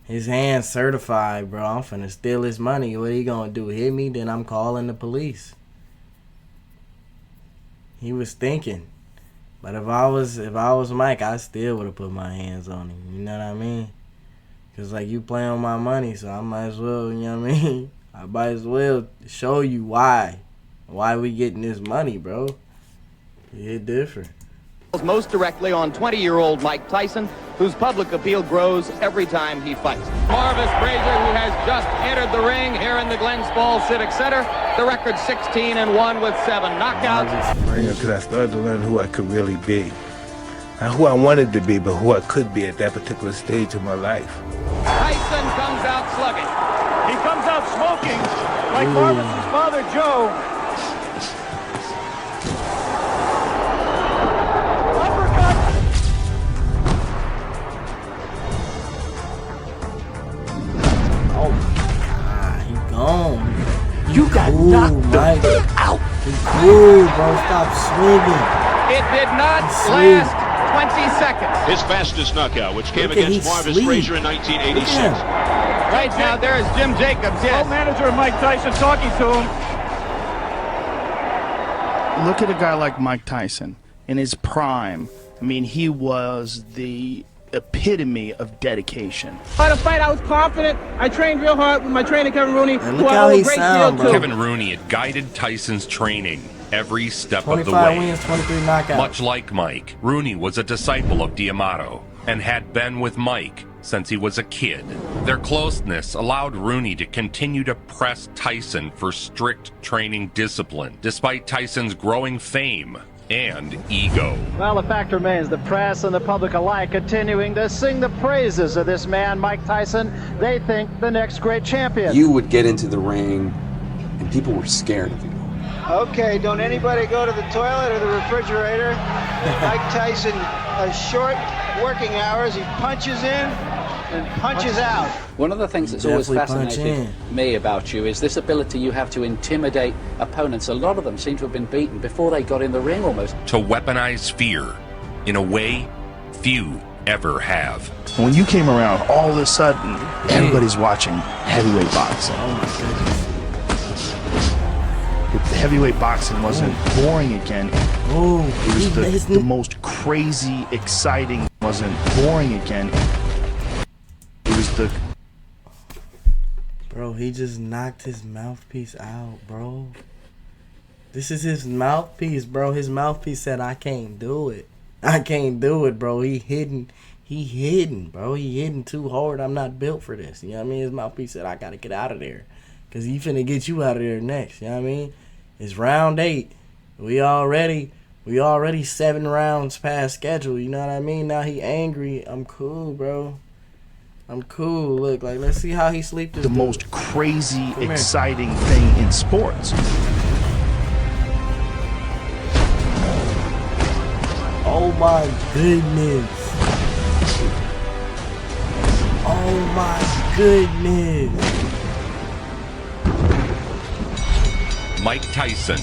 his hands certified, bro. I'm finna steal his money. What he gonna do? Hit me? Then I'm calling the police. He was thinking. But if I was Mike, I still would have put my hands on him. You know what I mean? Cause like you play on my money, so I might as well. You know what I mean? I might as well show you why we getting this money, bro. It different. Most directly on 20-year-old Mike Tyson, whose public appeal grows every time he fights. Marvis Frazier, who has just entered the ring here in the Glens Falls Civic Center, the record 16-1 with 7 knockouts. Because I started to learn who I could really be. Not who I wanted to be, but who I could be at that particular stage of my life. Tyson comes out slugging. He comes out smoking like Marvis's father, Joe. You got knocked out. He cool, bro. Stop swinging. It did not last 20 seconds. His fastest knockout, which came against Marvis Frazier in 1986. Right now, there is Jim Jacobs. Yes. Co-manager of Mike Tyson talking to him. Look at a guy like Mike Tyson in his prime. I mean, he was the epitome of dedication. By the fight, I was confident. I trained real hard with my trainer, Kevin Rooney. And look how he sounds, bro. Kevin Rooney had guided Tyson's training every step of the 25 way. wins, 23 knockouts. Much like Mike, Rooney was a disciple of D'Amato and had been with Mike since he was a kid. Their closeness allowed Rooney to continue to press Tyson for strict training discipline, despite Tyson's growing fame and ego. Well, the fact remains the press and the public alike continuing to sing the praises of this man, Mike Tyson. They think the next great champion. You would get into the ring and people were scared of you. Okay, don't anybody go to the toilet or the refrigerator. Mike Tyson has short working hours. He punches in and punches out. One of the things that's always fascinated me about you is this ability you have to intimidate opponents. A lot of them seem to have been beaten before they got in the ring almost. To weaponize fear in a way few ever have. When you came around, all of a sudden, everybody's watching heavyweight boxing. Oh my goodness. The heavyweight boxing wasn't boring again. It was the most crazy, exciting, wasn't boring again. It was the... Bro, he just knocked his mouthpiece out, bro. This is his mouthpiece, bro. His mouthpiece said, I can't do it. I can't do it, bro. He hidden, bro. He hidden too hard. I'm not built for this. You know what I mean? His mouthpiece said, I gotta get out of there. Because he finna get you out of there next. You know what I mean? It's round 8. We already 7 rounds past schedule. You know what I mean? Now he angry. I'm cool, bro. I'm cool. Look, like, let's see how he sleep this The dude. most crazy, exciting thing in sports. Oh my goodness. Oh my goodness. Mike Tyson,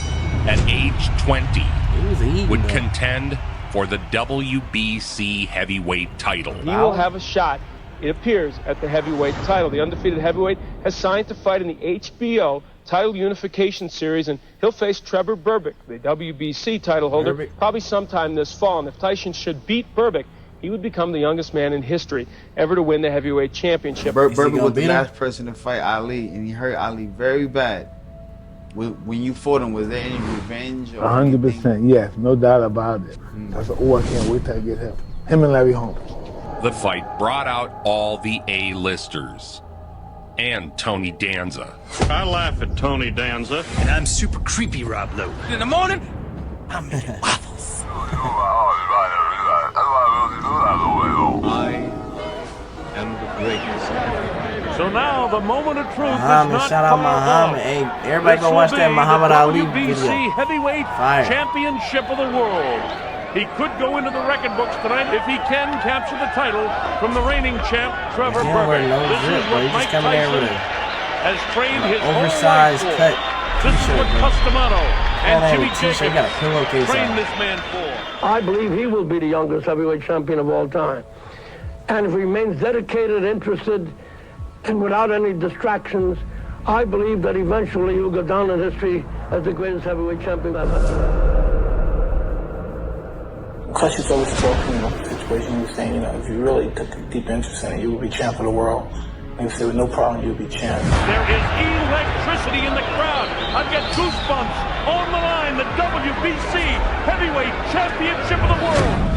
at age 20, would contend for the WBC heavyweight title. He will have a shot, it appears, at the heavyweight title. The undefeated heavyweight has signed to fight in the HBO title unification series, and he'll face Trevor Berbick, the WBC title holder, probably sometime this fall. And if Tyson should beat Berbick, he would become the youngest man in history ever to win the heavyweight championship. Berbick was the last person to fight Ali, and he hurt Ali very bad. When you fought him, was there any revenge? 100%, yes, no doubt about it. I said, I can't wait till I get him. Him and Larry Holmes. The fight brought out all the A-listers and Tony Danza. I laugh at Tony Danza. And I'm super creepy, Rob Lowe. In the morning, I'm making waffles. I am the greatest. So now the moment of truth is not shout out Muhammad. Hey, everybody go watch that Muhammad Ali video. WBC heavyweight Fire. championship of the world. He could go into the record books tonight if he can capture the title from the reigning champ, Trevor Berbick. This is what Mike Tyson has trained his oversized whole cut. life for. This is what Customato and Jimmy Jacobs trained this man for. I believe he will be the youngest heavyweight champion of all time. And if he remains dedicated, interested, and without any distractions, I believe that eventually he will go down in history as the greatest heavyweight champion ever. Clutch always talking about the situation. He was saying, if you really took a deep interest in it, you would be champ of the world. And if there was no problem, you would be champ. There is electricity in the crowd. I've got goosebumps. On the line, the WBC heavyweight championship of the world.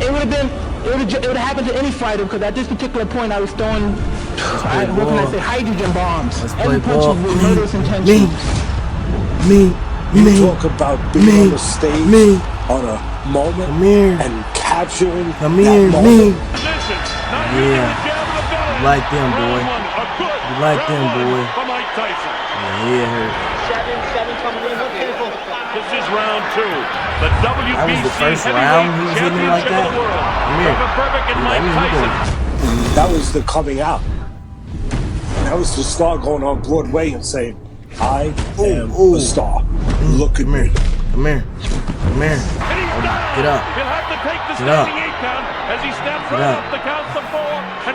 It would have happened to any fighter, because at this particular point I was throwing, hydrogen bombs. Every punch was with murderous intention. You talk about being on the stage on a moment and capturing that moment. Yeah, you like them, boy. You like them, boy. Yeah, hurt. 7 coming in. This is round 2. The WBC that was the first round he was hitting like that. That was the coming out. That was to start going on Broadway and saying, I am a star. Look at me. Come here. Get up. He'll have to take the standing 8 count as he steps right up the count to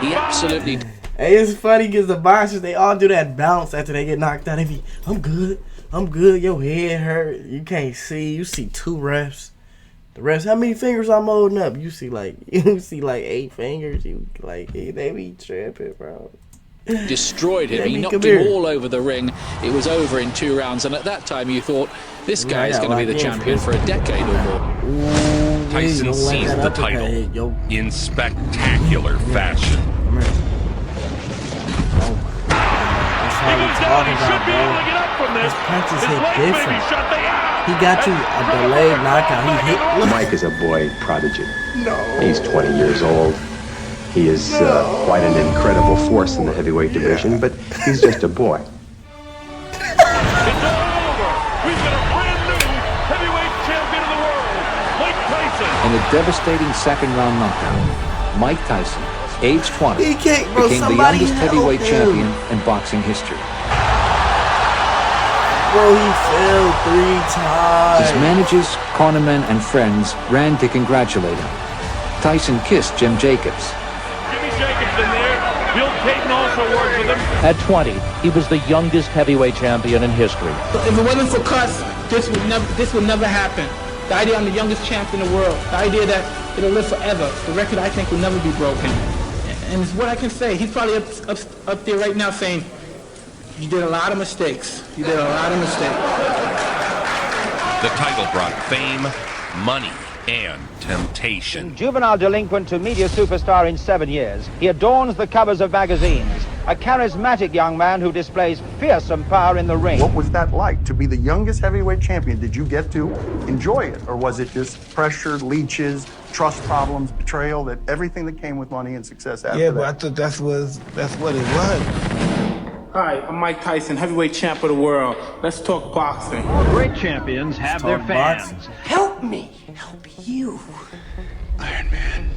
4. He absolutely. Hey, it's funny because the boxers, they all do that bounce after they get knocked out. They be, I'm good. Your head hurt. You can't see. You see 2 refs. The refs, how many fingers I'm holding up? You see like 8 fingers. You like they be tripping, bro. Destroyed him. He knocked him all over the ring. It was over in 2 rounds, and at that time you thought this guy is going to be the champion for a decade or more. Tyson seized the title in spectacular fashion. That's what we're talking about, bro. His punches hit different. He got you a delayed knockout. He hit. Mike is a boy prodigy. No. He's 20 years old. He is quite an incredible force in the heavyweight division, but he's just a boy. It's all over. We've got a brand new heavyweight champion of the world, Mike Tyson. In a devastating second-round knockout, Mike Tyson, age 20, became the youngest heavyweight champion in boxing history. Bro, he failed 3 times. His managers, cornermen, and friends ran to congratulate him. Tyson kissed Jim Jacobs. Jimmy Jacobs in there. Bill Caton also worked with him. At 20, he was the youngest heavyweight champion in history. If it wasn't for Cuss, this would never happen. The idea I'm the youngest champion in the world, the idea that it'll live forever, the record I think will never be broken. And it's what I can say. He's probably up there right now saying, you did a lot of mistakes. You did a lot of mistakes. The title brought fame, money, and temptation. Juvenile delinquent to media superstar in 7 years, he adorns the covers of magazines. A charismatic young man who displays fearsome power in the ring. What was that like, to be the youngest heavyweight champion? Did you get to enjoy it? Or was it just pressure, leeches, trust problems, betrayal, that everything that came with money and success after that? Yeah, but I thought that's what it was. Hi, I'm Mike Tyson, heavyweight champ of the world. Let's talk boxing. Great champions have their fans. Boxing. Help me. Help you. Iron Man.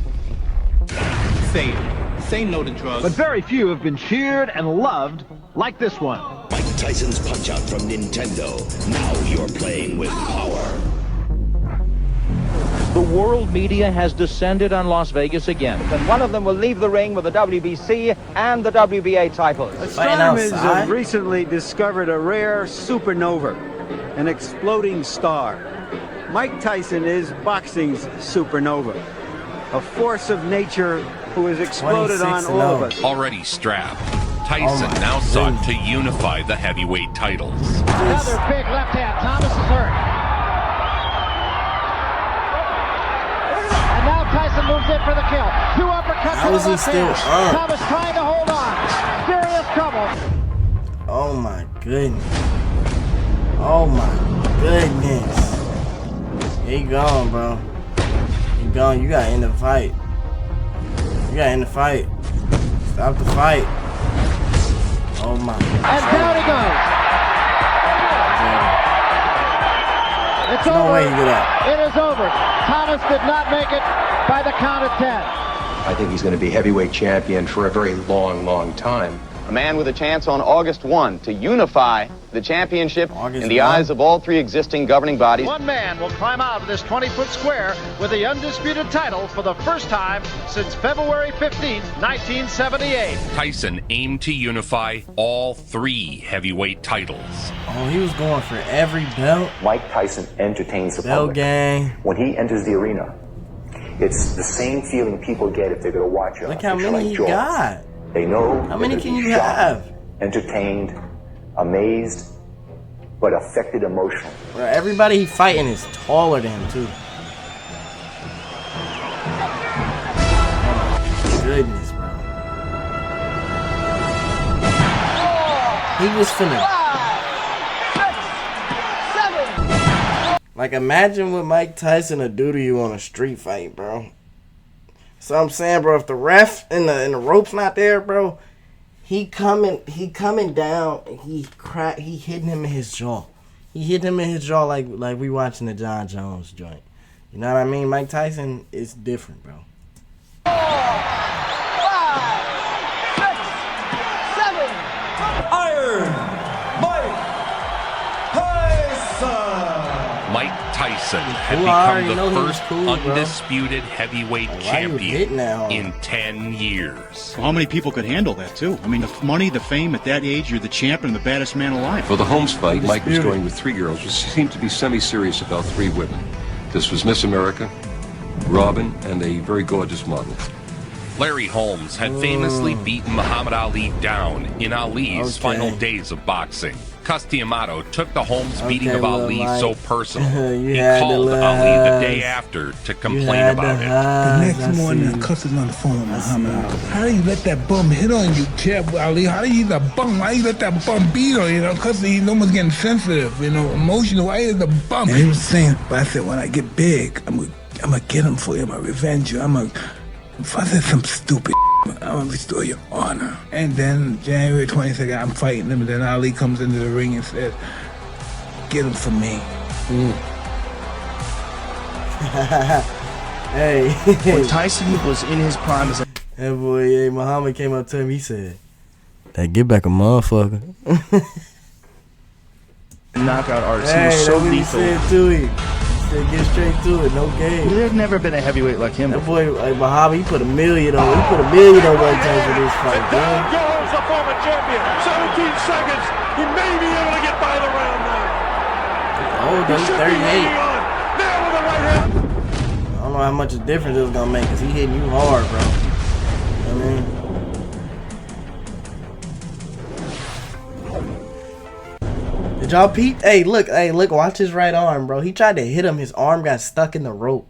Say no to drugs. But very few have been cheered and loved like this one. Mike Tyson's Punch-Out from Nintendo. Now you're playing with power. The world media has descended on Las Vegas again. And one of them will leave the ring with the WBC and the WBA titles. Astronomers have recently discovered a rare supernova, an exploding star. Mike Tyson is boxing's supernova, a force of nature who has exploded on all of us. Already strapped, Tyson now sought to unify the heavyweight titles. Another big left hand. Thomas is hurt. And now Tyson moves in for the kill. 2 uppercuts. How is he still up? Thomas trying to hold on. Serious trouble. Oh my goodness. Oh my goodness. He gone, bro. He gone. You gotta end the fight. You gotta end the fight. Stop the fight. Oh my. And down he goes. It's no over. way you get up. It is over. Thomas did not make it by the count of 10. I think he's going to be heavyweight champion for a very long, long time. A man with a chance on August 1 to unify the championship in the eyes of all 3 existing governing bodies. One man will climb out of this 20-foot square with the undisputed title for the first time since February 15, 1978. Tyson aimed to unify all 3 heavyweight titles. Oh, he was going for every belt. Mike Tyson entertains the Belt public. gang. When he enters the arena, it's the same feeling people get if they're going to watch a Look how picture many like he Jaws. got. They know How many they're can gonna be you shocked, have? entertained, amazed, but affected emotionally. Bro, everybody he fighting is taller than him too. Oh my goodness, bro. He was finna. Like, imagine what Mike Tyson would do to you on a street fight, bro. So I'm saying, bro, if the ref and the rope's not there, bro, he coming down and he hitting him in his jaw. He hit him in his jaw like we watching the John Jones joint. You know what I mean? Mike Tyson is different, bro. 4, 5, 6, 7. Iron Mike Tyson. Mike Tyson had Well, I become already know the he was first cool, bro. undisputed heavyweight Why you champion hitting that hard? in 10 years. Well, how many people could handle that, too? I mean, the money, the fame, at that age, you're the champion, the baddest man alive. For the Holmes fight, Mike was going with 3 girls, but seemed to be semi-serious about 3 women. This was Miss America, Robin, and a very gorgeous model. Larry Holmes had famously beaten Muhammad Ali down in Ali's final days of boxing. Amato took the Holmes beating of Ali so personal, he called Ali the day after to complain about it. The next morning, Cuss is on the phone with Muhammad Ali. How do you let that bum hit on you, Jeb Ali? How do you the bum? Why you let that bum beat on you? Cuss, he's almost getting sensitive, emotional. Why is the bum? And he was saying, but I said, when I get big, I'm gonna get him for you. I'm gonna revenge you. I said some stupid I'm gonna restore your honor. And then January 22nd, I'm fighting him, and then Ali comes into the ring and says, get him for me. Hey. When Tyson was in his prime as a... That boy, yeah, Muhammad came up to him, he said, "Hey, get back a motherfucker." knockout artist. Hey, he was so that's what he lethal. said to him. He said, get straight to it, no game. There's never been a heavyweight like him. That boy, like Muhammad, he put $1 million on. He put $1 million on Mike Tyson for this fight, Down man. goes the former champion. 17 seconds. He may be able to get by the round now. Oh, he's 38. There with the right hand. I don't know how much a difference it was gonna make, cause he hitting you hard, bro. You know what I mean? Did y'all peep? Hey, look, watch his right arm, bro. He tried to hit him, his arm got stuck in the rope.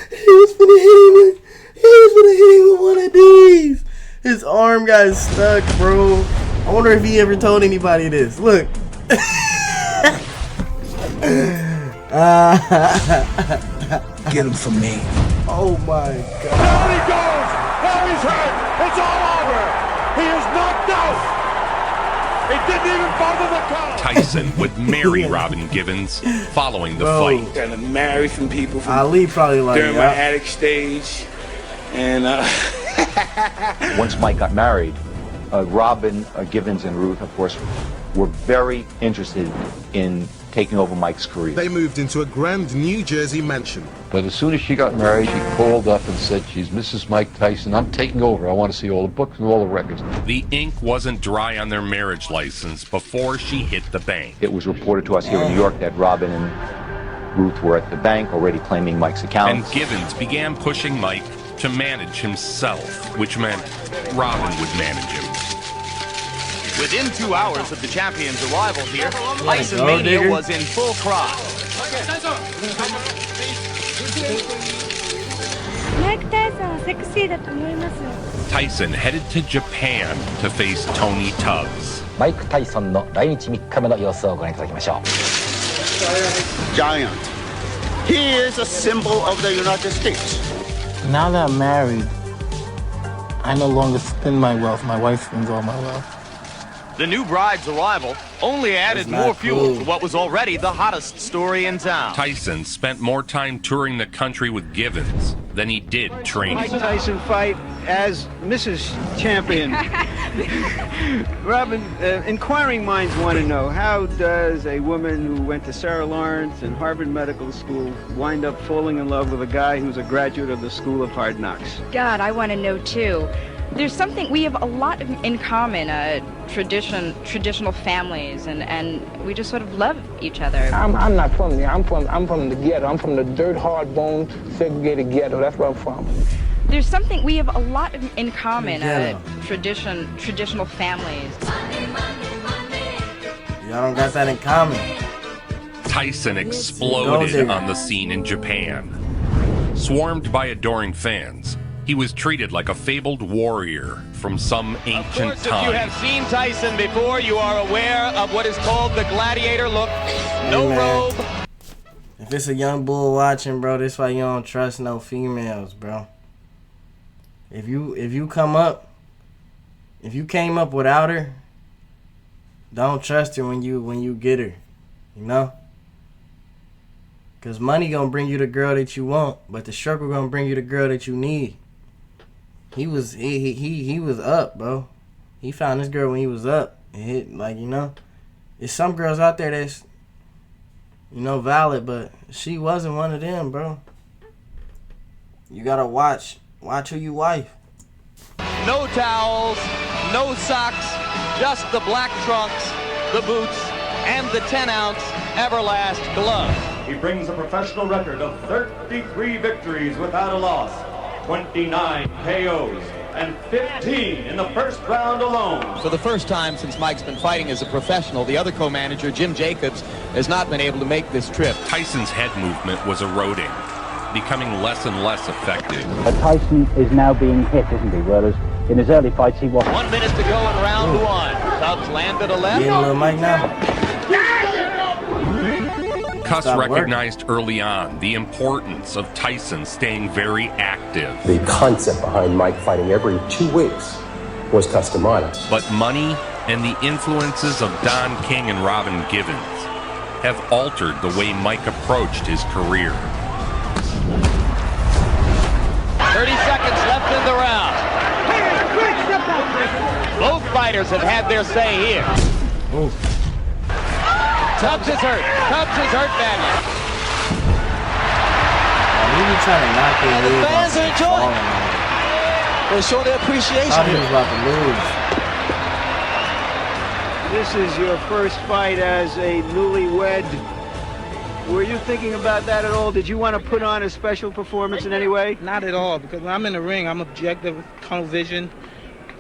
He was gonna hit him with one of these. His arm got stuck, bro. I wonder if he ever told anybody this. Look. Get him for me. Oh my God. Down he goes. Now he's hurt. It's all over. He is knocked out. He didn't even bother the count. Tyson would marry Robin Givens following the fight. Kind of married some people from Ali probably like during my addict stage, and Once Mike got married, Robin, Givens, and Ruth, of course, were very interested in taking over Mike's career. They moved into a grand New Jersey mansion. But as soon as she got married, she called up and said, she's Mrs. Mike Tyson. I'm taking over. I want to see all the books and all the records. The ink wasn't dry on their marriage license before she hit the bank. It was reported to us here in New York that Robin and Ruth were at the bank already claiming Mike's accounts. And Givens began pushing Mike to manage himself, which meant Robin would manage him. Within 2 hours of the champion's arrival here, Tyson Mania was in full cry. Tyson headed to Japan to face Tony Tubbs. マイク・タイソンの来日3日目の様子をご覧いただきましょう。 Giant. He is a symbol of the United States. Now that I'm married, I no longer spend my wealth. My wife spends all my wealth. The new bride's arrival only added more fuel to what was already the hottest story in town. Tyson spent more time touring the country with Givens than he did training. Mike Tyson fight as Mrs. Champion. Robin, inquiring minds want to know, how does a woman who went to Sarah Lawrence and Harvard Medical School wind up falling in love with a guy who's a graduate of the School of Hard Knocks? God, I want to know too. There's something, we have a lot in common, traditional families, and we just sort of love each other. I'm not from there. I'm from the ghetto. I'm from the dirt, hard bone, segregated ghetto. That's where I'm from. There's something, we have a lot in common, traditional families. Y'all don't got that in common. Tyson exploded on the scene in Japan. Swarmed by adoring fans, he was treated like a fabled warrior from some ancient Of course, time. if you have seen Tyson before, you are aware of what is called the gladiator look. No robe. If it's a young bull watching, bro, this why you don't trust no females, bro. If you came up without her, don't trust her when you get her, you know? Cause money gonna bring you the girl that you want, but the struggle gonna bring you the girl that you need. He was up, bro. He found this girl when he was up. And hit, like, you know, there's some girls out there that's, you know, valid, but she wasn't one of them, bro. You gotta watch who you wife. No towels, no socks, just the black trunks, the boots, and the 10-ounce Everlast glove. He brings a professional record of 33 victories without a loss, 29 KOs, and 15 in the first round alone. For the first time since Mike's been fighting as a professional, the other co-manager, Jim Jacobs, has not been able to make this trip. Tyson's head movement was eroding, becoming less and less effective. But Tyson is now being hit, isn't he? Whereas in his early fights he wasn't. 1 minute to go in round one. Tubbs landed a left. Getting a little mic now. Cuss recognized early on the importance of Tyson staying very active. The concept behind Mike fighting every 2 weeks was customized. But money and the influences of Don King and Robin Givens have altered the way Mike approached his career. 30 seconds left in the round. Both fighters have had their say here. Ooh. Tubbs is hurt. Tubbs is hurt badly. He be trying to knock their The head fans off. are enjoying. They show their appreciation. Thought he was about to lose. This is your first fight as a newlywed. Were you thinking about that at all? Did you want to put on a special performance in any way? Not at all, because when I'm in the ring, I'm objective, tunnel vision,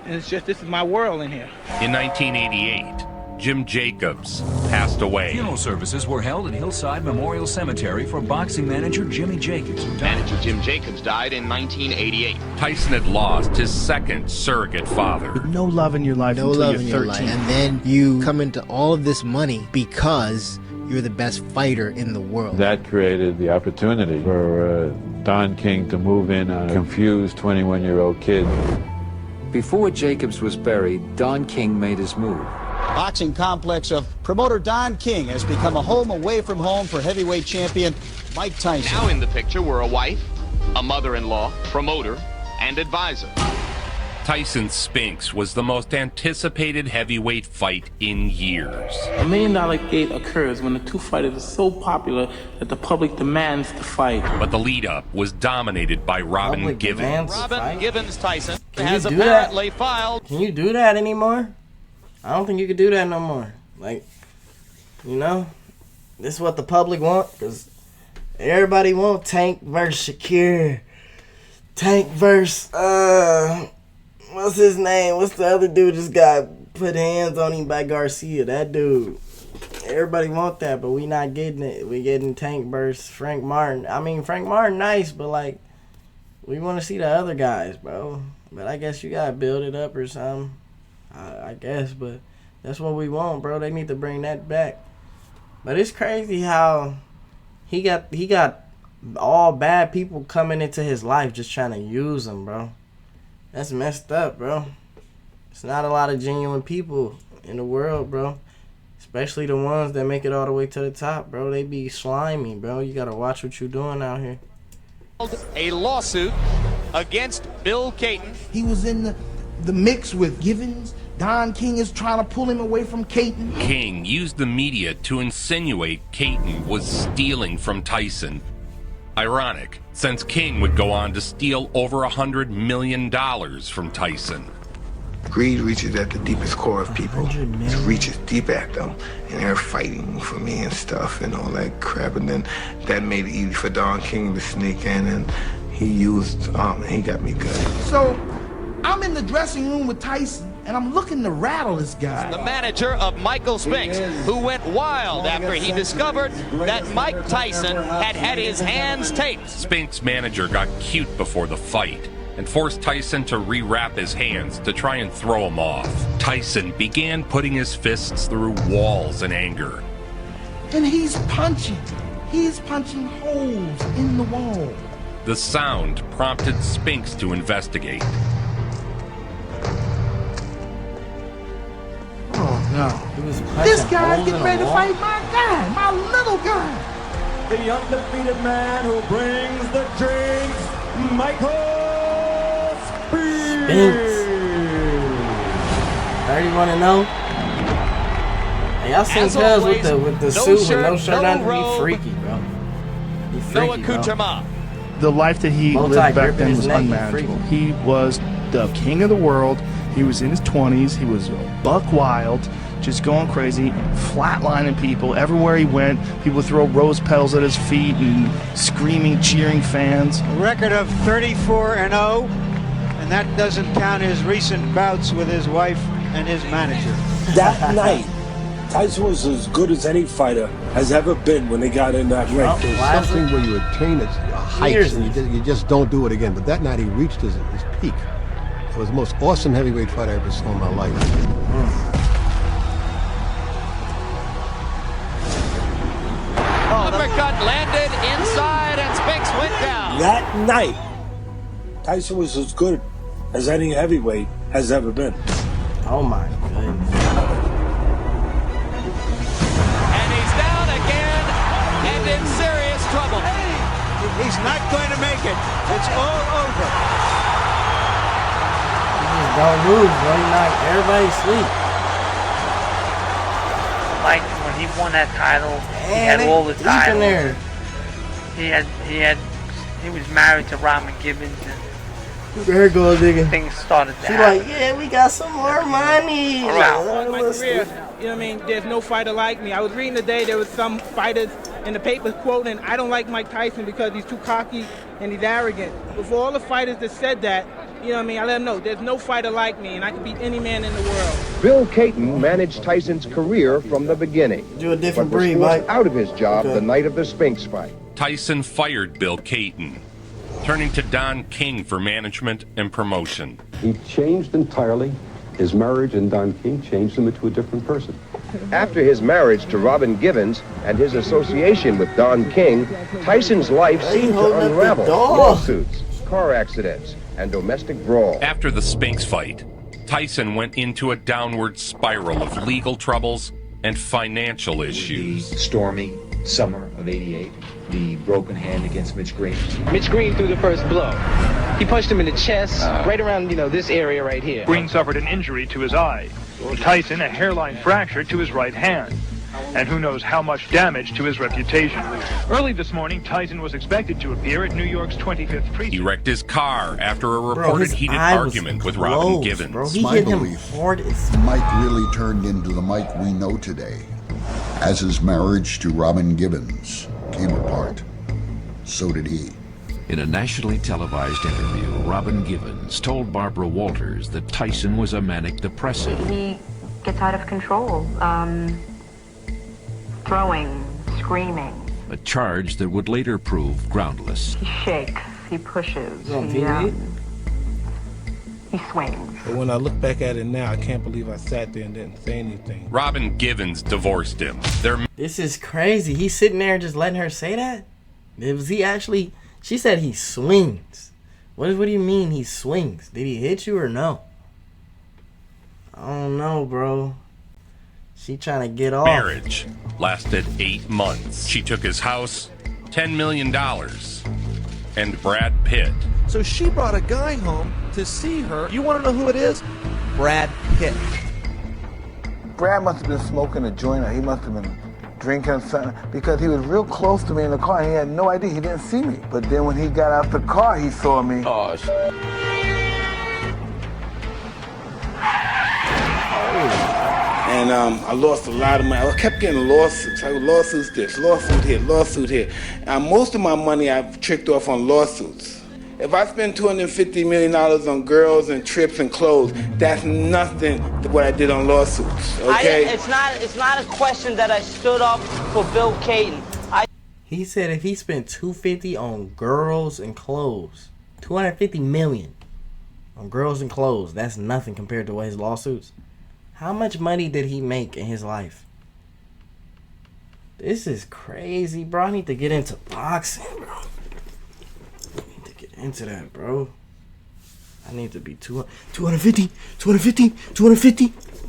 and it's just, this is my world in here. In 1988, Jim Jacobs passed away. Funeral services were held at Hillside Memorial Cemetery for boxing manager Jimmy Jacobs. Manager Jim Jacobs died in 1988. Tyson had lost his second surrogate father. No love in your life No until love you're in 13. your life. And then you come into all of this money because you're the best fighter in the world. That created the opportunity for Don King to move in on a confused 21-year-old kid. Before Jacobs was buried, Don King made his move. Boxing complex of promoter Don King has become a home away from home for heavyweight champion Mike Tyson. Now in the picture were a wife, a mother-in-law, promoter, and advisor. Tyson Spinks was the most anticipated heavyweight fight in years. $1 million gate occurs when the two fighters are so popular that the public demands the fight. But the lead-up was dominated by Robin Givens. Robin Givens Tyson Can has you do apparently that? filed. Can you do that anymore? I don't think you could do that no more. Like, you know, this is what the public want, because everybody want Tank versus Shakir. Tank versus, what's his name? What's the other dude just got put hands on him by Garcia? That dude. Everybody want that, but we not getting it. We getting Tank versus Frank Martin. I mean, Frank Martin nice, but like, we want to see the other guys, bro. But I guess you got to build it up or something. I guess, but that's what we want, bro. They need to bring that back. But it's crazy how he got all bad people coming into his life just trying to use him, bro. That's messed up, bro. It's not a lot of genuine people in the world, bro. Especially the ones that make it all the way to the top, bro. They be slimy, bro. You gotta watch what you're doing out here. A lawsuit against Bill Caton. He was in the mix with Givens. Don King is trying to pull him away from Caton. King used the media to insinuate Caton was stealing from Tyson. Ironic, since King would go on to steal over $100 million from Tyson. Greed reaches at the deepest core of people. It reaches deep at them, and they're fighting for me and stuff and all that crap. And then that made it easy for Don King to sneak in, and he used, he got me good. So I'm in the dressing room with Tyson, and I'm looking to rattle this guy. The manager of Michael Spinks, who went wild after he discovered that Mike Tyson had had his hands taped. Spinks' manager got cute before the fight and forced Tyson to rewrap his hands to try and throw him off. Tyson began putting his fists through walls in anger. And he's punching. He's punching holes in the wall. The sound prompted Spinks to investigate. Oh no. This guy's getting ready to fight my guy, my little guy. The undefeated man who brings the drinks, Michael Spinks. 31-0. Hey, y'all seen Cuz with the suit with no shirt on? Be freaky, bro. Be freaky, accoutrement. The life that he lived back then was unmanageable. He was the king of the world. He was in his 20s. He was buck wild, just going crazy, flatlining people. Everywhere he went, people would throw rose petals at his feet and screaming, cheering fans. A record of 34-0, and that doesn't count his recent bouts with his wife and his manager. That night, Tyson was as good as any fighter has ever been when they got in that ring. There's something where you attain a heights and you just don't do it again. But that night he reached his peak. It was the most awesome heavyweight fight I ever saw in my life. uppercut landed inside, and Spinks went down. That night, Tyson was as good as any heavyweight has ever been. Oh my goodness. And he's down again and in serious trouble. He's not going to make it. It's all over. He just don't lose, bro. He knocked everybody asleep. Like when he won that title, he had all the titles. There. He was married to Robin Gibbons, and there goes nigga. Things started to She happen. like, yeah, we got some more money. Throughout my career, you know what I mean, there's no fighter like me. I was reading today, there was some fighters in the papers quoting, I don't like Mike Tyson because he's too cocky and he's arrogant. But for all the fighters that said that, you know what I mean, I let them know, there's no fighter like me, and I can beat any man in the world. Bill Caton managed Tyson's career from the beginning. Do a different but was breed, forced Mike. out of his job the night of the Spinks fight. Tyson fired Bill Caton, turning to Don King for management and promotion. He changed entirely. His marriage and Don King changed him into a different person. After his marriage to Robin Givens and his association with Don King, Tyson's life seemed to unravel. Lawsuits, car accidents, and domestic brawls. After the Spinks fight, Tyson went into a downward spiral of legal troubles and financial issues. The stormy summer of '88, the broken hand against Mitch Green. Mitch Green threw the first blow. He punched him in the chest, right around, this area right here. Green suffered an injury to his eye. Tyson a hairline fracture to his right hand. And who knows how much damage to his reputation. Early this morning, Tyson was expected to appear at New York's 25th precinct. He wrecked his car after a reported heated argument with Robin Givens. Bro, he hit him hard as Mike really turned into the Mike we know today. As his marriage to Robin Givens came apart, so did he. In a nationally televised interview, Robin Givens told Barbara Walters that Tyson was a manic depressive. He gets out of control. Throwing, screaming. A charge that would later prove groundless. He shakes, he pushes, he swings. But when I look back at it now, I can't believe I sat there and didn't say anything. Robin Givens divorced him. This is crazy. He's sitting there just letting her say that? Was he actually... She said he swings. What do you mean he swings? Did he hit you or no? I don't know, bro. She trying to get off. Marriage lasted 8 months. She took his house, $10 million, and Brad Pitt. So she brought a guy home to see her. You want to know who it is? Brad Pitt. Brad must have been smoking a joint, or he must have been drinking something, because he was real close to me in the car and he had no idea. He didn't see me. But then when he got out the car, he saw me. Oh, And I lost a lot of money. I kept getting lawsuits. Lawsuits this, lawsuit here, lawsuit here. Most of my money I've tricked off on lawsuits. If I spend $250 million on girls and trips and clothes, that's nothing to what I did on lawsuits, okay? It's not a question that I stood up for Bill Caton. He said if he spent $250 on girls and clothes, $250 million on girls and clothes, that's nothing compared to what his lawsuits. How much money did he make in his life? This is crazy, bro. I need to get into boxing, bro. I need to get into that, bro. I need to be 250.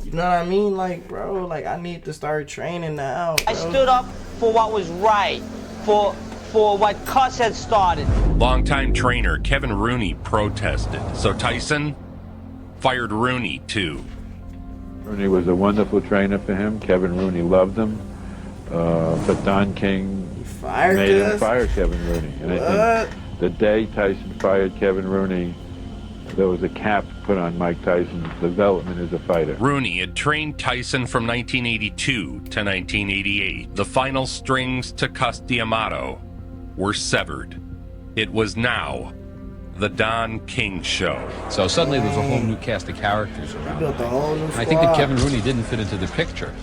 You know what I mean? Like, bro, like I need to start training now, bro. I stood up for what was right, for what Cuss had started. Longtime trainer Kevin Rooney protested, so Tyson fired Rooney too. Rooney was a wonderful trainer for him. Kevin Rooney loved him. But Don King made him fire Kevin Rooney. And I think the day Tyson fired Kevin Rooney, there was a cap put on Mike Tyson's development as a fighter. Rooney had trained Tyson from 1982 to 1988. The final strings to Cus D'Amato were severed. It was now the Don King Show. So suddenly there's a whole new cast of characters around. Built a whole new I think that Kevin Rooney didn't fit into the picture.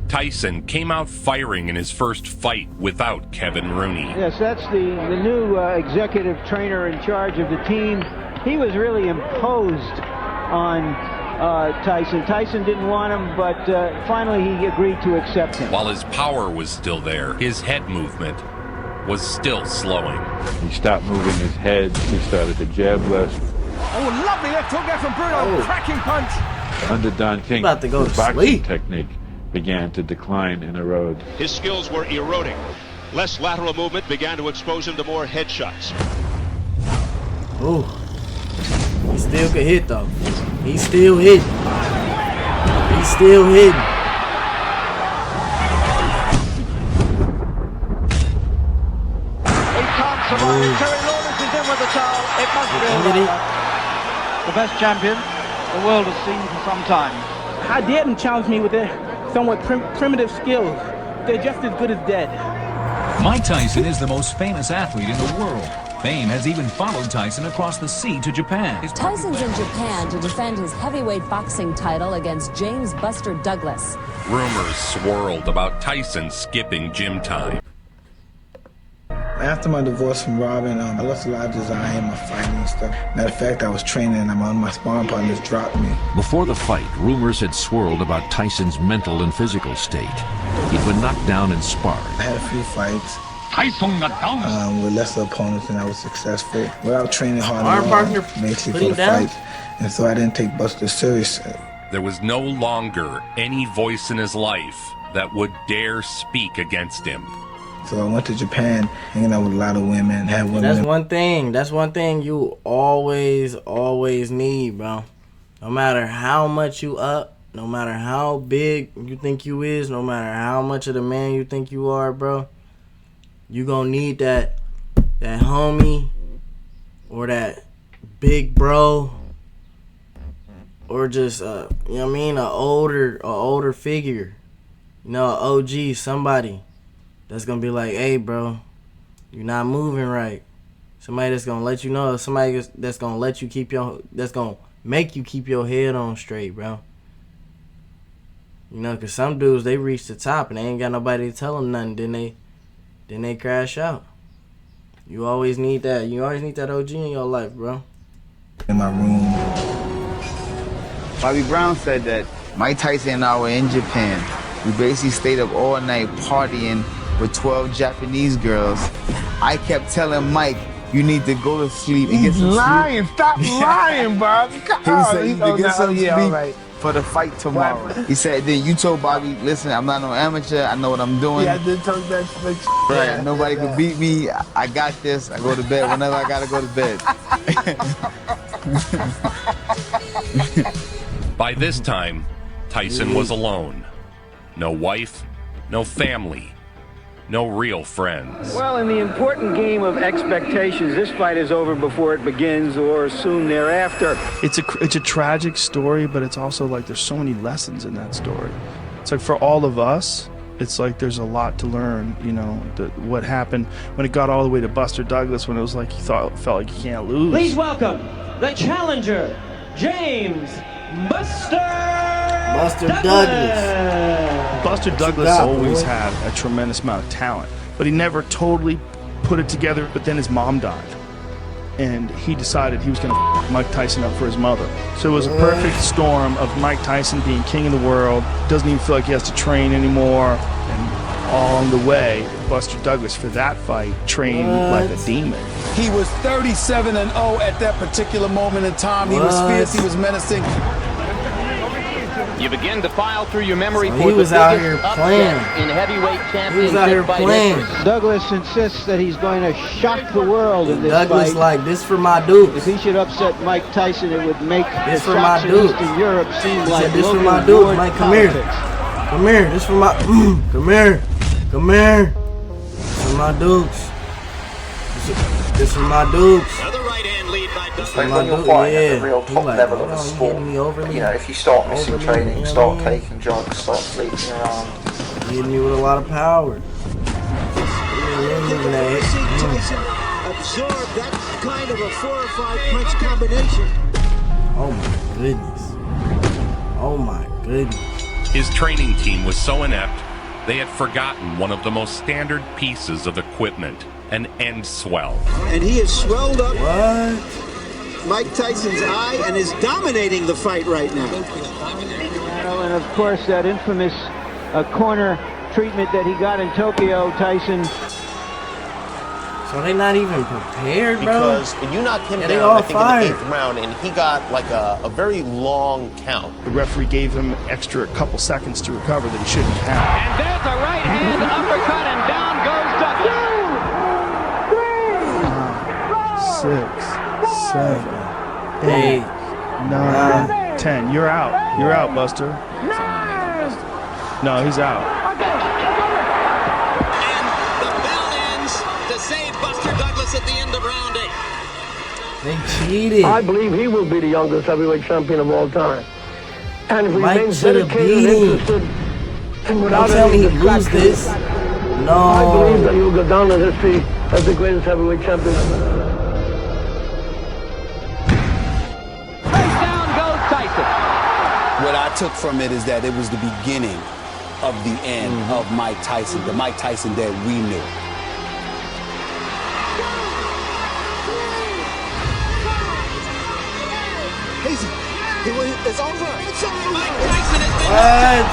Tyson came out firing in his first fight without Kevin Rooney. Yes, that's the new executive trainer in charge of the team. He was really imposed on Tyson. Tyson didn't want him, but finally he agreed to accept him. While his power was still there, his head movement was still slowing. He stopped moving his head. He started to jab less. Oh, lovely left hook there from Bruno. Cracking punch. Under Don King, about to go his to boxing sleep. technique began to decline and erode. His skills were eroding. Less lateral movement began to expose him to more headshots. Ooh. He still can hit though. He's still hitting. He's still hitting. He can't survive it. Terry Lawrence is in with the towel. It must be all right. The best champion the world has seen for some time. How dare them challenge me with their somewhat primitive skills? They're just as good as dead. Mike Tyson is the most famous athlete in the world. Fame has even followed Tyson across the sea to Japan. Tyson's in Japan to defend his heavyweight boxing title against James Buster Douglas. Rumors swirled about Tyson skipping gym time. After my divorce from Robin, I lost a lot of desire in my fighting and stuff. Matter of fact, I was training and my sparring partners dropped me. Before the fight, rumors had swirled about Tyson's mental and physical state. He'd been knocked down in sparring. I had a few fights with lesser opponents and I was successful. Without training hard enough, basically for the fight. And so I didn't take Buster serious. There was no longer any voice in his life that would dare speak against him. So I went to Japan, hanging out with a lot of women, had women. That's one thing you always need, bro. No matter how much you up, no matter how big you think you is, no matter how much of the man you think you are, bro, you gonna need that homie or that big bro or just you know what I mean, a older figure, you know, an OG, somebody that's gonna be like, hey, bro, you're not moving right. Somebody that's gonna let you know. Somebody that's gonna let you that's gonna make you keep your head on straight, bro. You know, cause some dudes, they reach the top and they ain't got nobody to tell them nothing. Then they crash out. You always need that. You always need that OG in your life, bro. In my room. Bobby Brown said that Mike Tyson and I were in Japan. We basically stayed up all night partying with 12 Japanese girls. I kept telling Mike, you need to go to sleep and get some lying. sleep. Stop lying, Bob. He said you need to get some sleep right. for the fight tomorrow. He said, then you told Bobby, listen, I'm not no amateur. I know what I'm doing. Yeah, I did talk that shit. Right, Yeah, nobody can beat me. I got this. I go to bed whenever I gotta go to bed. By this time, Tyson was alone. No wife, no family, no real friends. Well, in the important game of expectations, this fight is over before it begins or soon thereafter. It's a tragic story, but it's also like there's so many lessons in that story. It's like for all of us, it's like there's a lot to learn, you know, what happened when it got all the way to Buster Douglas, when it was like felt like you can't lose. Please welcome the challenger, James Buster Douglas. Buster Douglas always had a tremendous amount of talent, but he never totally put it together. But then his mom died, and he decided he was going to f Mike Tyson up for his mother. So it was a perfect storm of Mike Tyson being king of the world, doesn't even feel like he has to train anymore, and all on the way, Buster Douglas for that fight trained like a demon. He was 37-0 at that particular moment in time. He was fierce, he was menacing. You begin to file through your memory So for he the was out biggest here upset playing. in heavyweight He was out here championship fight playing. history. Douglas insists that he's going to shock the world in this Douglas fight. like, this for my dudes. If he should upset Mike Tyson, it would make This the for my shocks in dudes. Eastern Europe seem He like said, this for Logan my dudes. Ward Mike, come here. politics. Come here. This for my come here. Come here. This for my dudes. This for my dudes. Like when you're fighting at the real top level of the sport, you know, if you start missing training, start taking drugs, start sleeping around. Hitting you with a lot of power. Tyson absorbed that kind of a 4 or 5 punch combination. Oh my goodness. Oh my goodness. His training team was so inept, they had forgotten one of the most standard pieces of equipment, an end swell. And he has swelled up What? Mike Tyson's eye and is dominating the fight right now. And of course, that infamous corner treatment that he got in Tokyo, Tyson So they not even prepared, bro? Because you knocked him down, I think, in the 8th round, and he got like a very long count. The referee gave him extra couple seconds to recover that he shouldn't have. And there's a right hand uppercut, and down goes Douglas. 6, 7, 8, 9, 10. You're out. You're out, Buster. No, he's out. At the end of round 8. They cheated. I believe he will be the youngest heavyweight champion of all time. And if he Mike remains should have dedicated beat and him. interested, and Don't without tell me any he lose distractions, this. No. I believe that he will go down in history as the greatest heavyweight champion. Face down goes Tyson. What I took from it is that it was the beginning of the end of Mike Tyson, the Mike Tyson that we knew. It's over. What?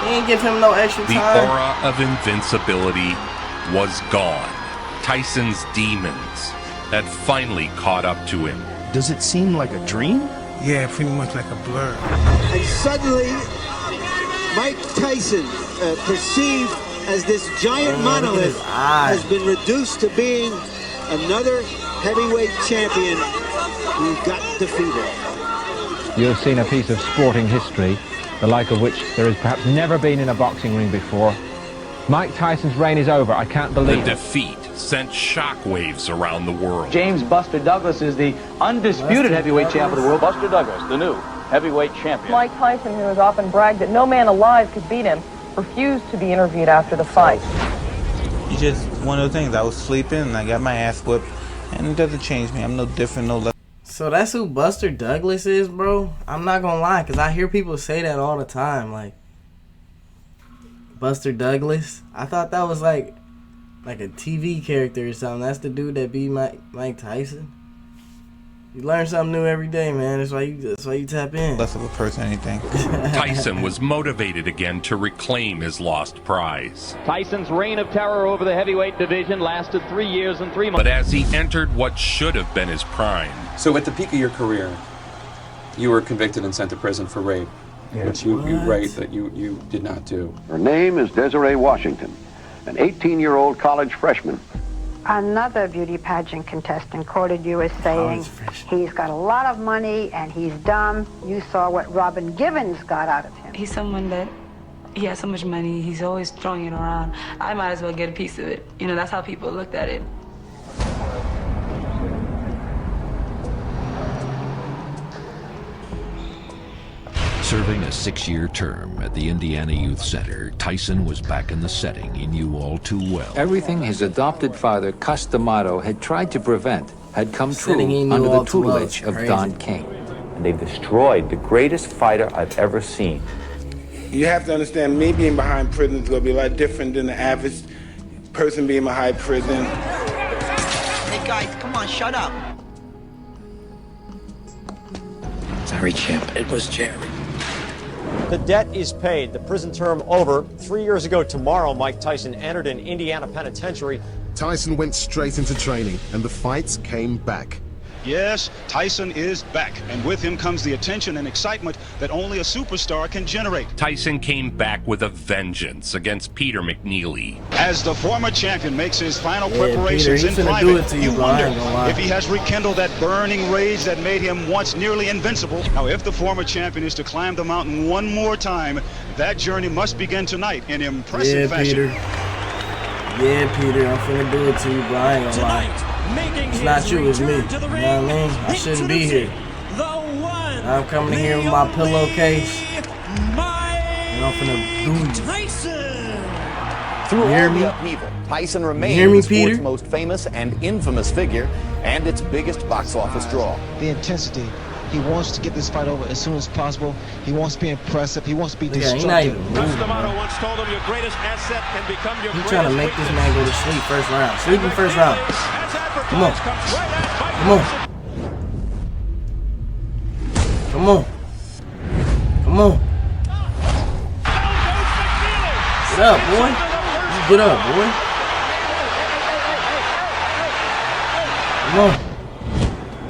He didn't give him no extra time. The aura of invincibility was gone. Tyson's demons had finally caught up to him. Does it seem like a dream? Yeah, pretty much like a blur. And suddenly, Mike Tyson, perceived as this giant monolith, has been reduced to being another heavyweight champion who got defeated. You have seen a piece of sporting history, the like of which there has perhaps never been in a boxing ring before. Mike Tyson's reign is over. I can't believe it. The defeat sent shockwaves around the world. James Buster Douglas is the undisputed heavyweight champ of the world. Buster Douglas, the new heavyweight champion. Mike Tyson, who has often bragged that no man alive could beat him, refused to be interviewed after the fight. It's just one of the things. I was sleeping and I got my ass whipped, and it doesn't change me. I'm no different, no less. So that's who Buster Douglas is, bro? I'm not gonna lie, because I hear people say that all the time, like, Buster Douglas. I thought that was like a TV character or something. That's the dude that beat Mike Tyson. You learn something new every day, man. That's why you tap in. Less of a person, anything. Tyson was motivated again to reclaim his lost prize. Tyson's reign of terror over the heavyweight division lasted 3 years and 3 months. But as he entered what should have been his prime. So at the peak of your career, you were convicted and sent to prison for rape, which you write that you did not do. Her name is Desiree Washington, an 18-year-old college freshman. Another beauty pageant contestant quoted you as saying, he's got a lot of money and he's dumb. You saw what Robin Givens got out of him. He's someone that, he has so much money, he's always throwing it around. I might as well get a piece of it. You know, that's how people looked at it. Serving a 6-year term at the Indiana Youth Center, Tyson was back in the setting he knew all too well. Everything his adopted father, Cus D'Amato, had tried to prevent had come true Setting under the tutelage of Don King. And they've destroyed the greatest fighter I've ever seen. You have to understand, me being behind prison is going to be a lot different than the average person being behind prison. Hey guys, come on, shut up. Sorry, champ. It was Jerry. The debt is paid. The prison term over. 3 years ago tomorrow, Mike Tyson entered an Indiana penitentiary. Tyson went straight into training, and the fights came back. Yes, Tyson is back, and with him comes the attention and excitement that only a superstar can generate. Tyson came back with a vengeance against Peter McNeely. As the former champion makes his final preparations Peter, in private, do it to you, wonder Brian, if he has rekindled that burning rage that made him once nearly invincible. Now, if the former champion is to climb the mountain one more time, that journey must begin tonight in impressive fashion. Yeah, Peter, I'm finna do it to you, Brian. It's not you, it's me. You know what I mean? I shouldn't be here. I'm coming here with my pillowcase. And I'm finna do you. Through You hear all me? the upheaval, Tyson You remains hear me, sport's Peter? most famous and infamous figure and its biggest box office draw. The intensity. He wants to get this fight over as soon as possible. He wants to be impressive. He wants to be destructive. He's trying to make this man go to sleep first round. Sleeping first round. Come on. Come on. Come on. Come on. Get up, boy. Just get up, boy. Come on.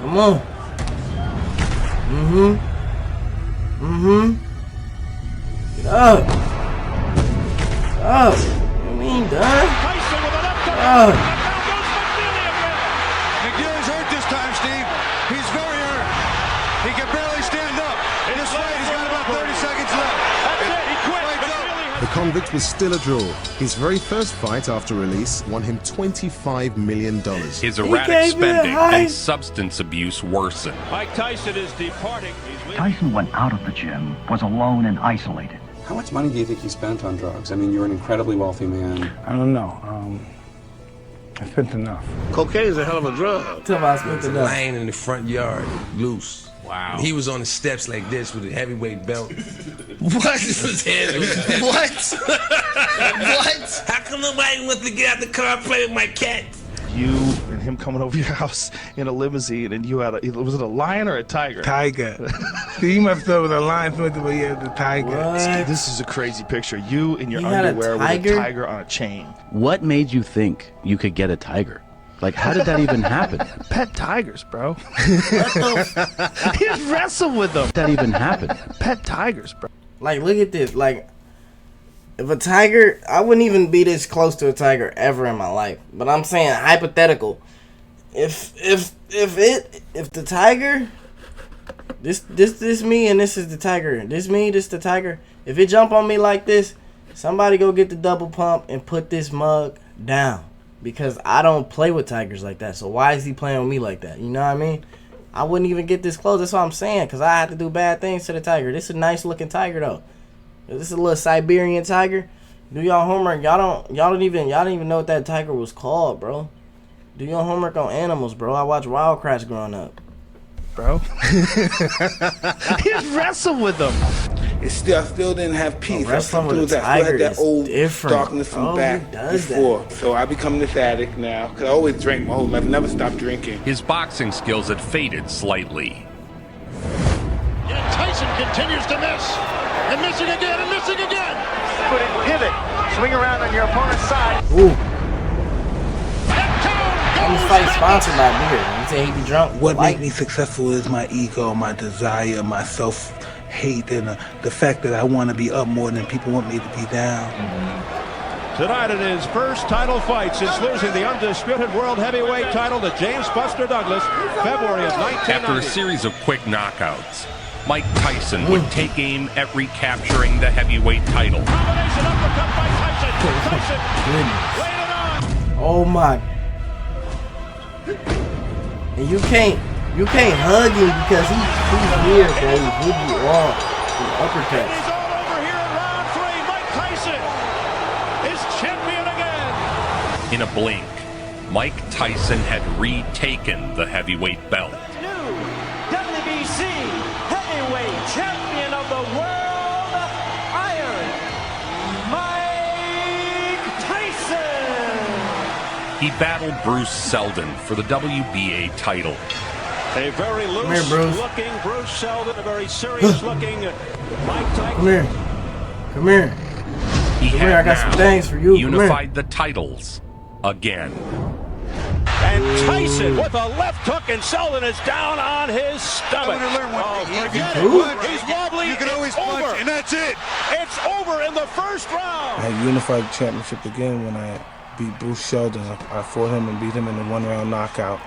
Come on. Get up. Get up. You mean done? McNeely's hurt this time, Steve. He's very hurt. He can barely stand up. In this fight, he's got about 30 seconds left. That's it. He quit. The convict was still a draw. His very first fight after release won him $25 million. His erratic spending and substance abuse worsened. Mike Tyson is departing. Tyson went out of the gym, was alone and isolated. How much money do you think he spent on drugs? I mean, you're an incredibly wealthy man. I don't know. I spent enough. Cocaine is a hell of a drug. Tell me I spent enough. Lying in the front yard, loose. Wow. He was on the steps like this with a heavyweight belt. What? What? What? How come nobody wants to get out the car and play with my cat? You and him coming over your house in a limousine, and you had was it a lion or a tiger? Tiger. See, you must have thought it was a lion, but you had the tiger. What? This is a crazy picture. You in your underwear with a tiger on a chain. What made you think you could get a tiger? Like, how did that even happen? Pet tigers, bro. He's wrestled with them. That even happened? Pet tigers, bro. Like, look at this. Like, if a tiger, I wouldn't even be this close to a tiger ever in my life. But I'm saying hypothetical. If the tiger, this me and this is the tiger. This me, this the tiger. If it jump on me like this, somebody go get the double pump and put this mug down. Because I don't play with tigers like that. So why is he playing with me like that? You know what I mean? I wouldn't even get this close. That's what I'm saying. Because I have to do bad things to the tiger. This is a nice looking tiger though. This is a little Siberian tiger. Do y'all homework. Y'all don't even know what that tiger was called, bro. Do your homework on animals, bro. I watched Wild Kratts growing up. Bro. He's wrestled with them. I still didn't have peace. I Wrestling with a still tiger had that is old different. darkness from Oh, back who does before. that? So I become this addict now. Because I always drank my whole life. Never stopped drinking. His boxing skills had faded slightly. And Tyson continues to miss. And missing again and missing again. Put it, pivot, swing around on your opponent's side. Ooh. This fight sponsored by beer. You say he be drunk. What made me successful is my ego, my desire, my self-hate, and the fact that I want to be up more than people want me to be down. Tonight in his first title fight since losing the undisputed world heavyweight title to James Buster Douglas, February of 1990. After a series of quick knockouts, Mike Tyson would take aim at recapturing the heavyweight title. Combination uppercut by Tyson. Tyson laid it on. Oh my. And you can't hug him because he's here, bro. He hit you off with uppercuts. He's all over here in round 3. Mike Tyson is champion again. In a blink, Mike Tyson had retaken the heavyweight belt. New WBC heavyweight champion of the world, Iron Mike Tyson. He battled Bruce Seldon for the WBA title. A very loose-looking Bruce Seldon, a very serious-looking Mike Tyson. Come here. Come here. He Come had here, I got some now things for you. unified the titles again. And Tyson with a left hook, and Seldon is down on his stomach. He's wobbly. You can always punch, and that's it. It's over in the first round. I unified the championship again when I beat Bruce Seldon. I fought him and beat him in a one-round knockout.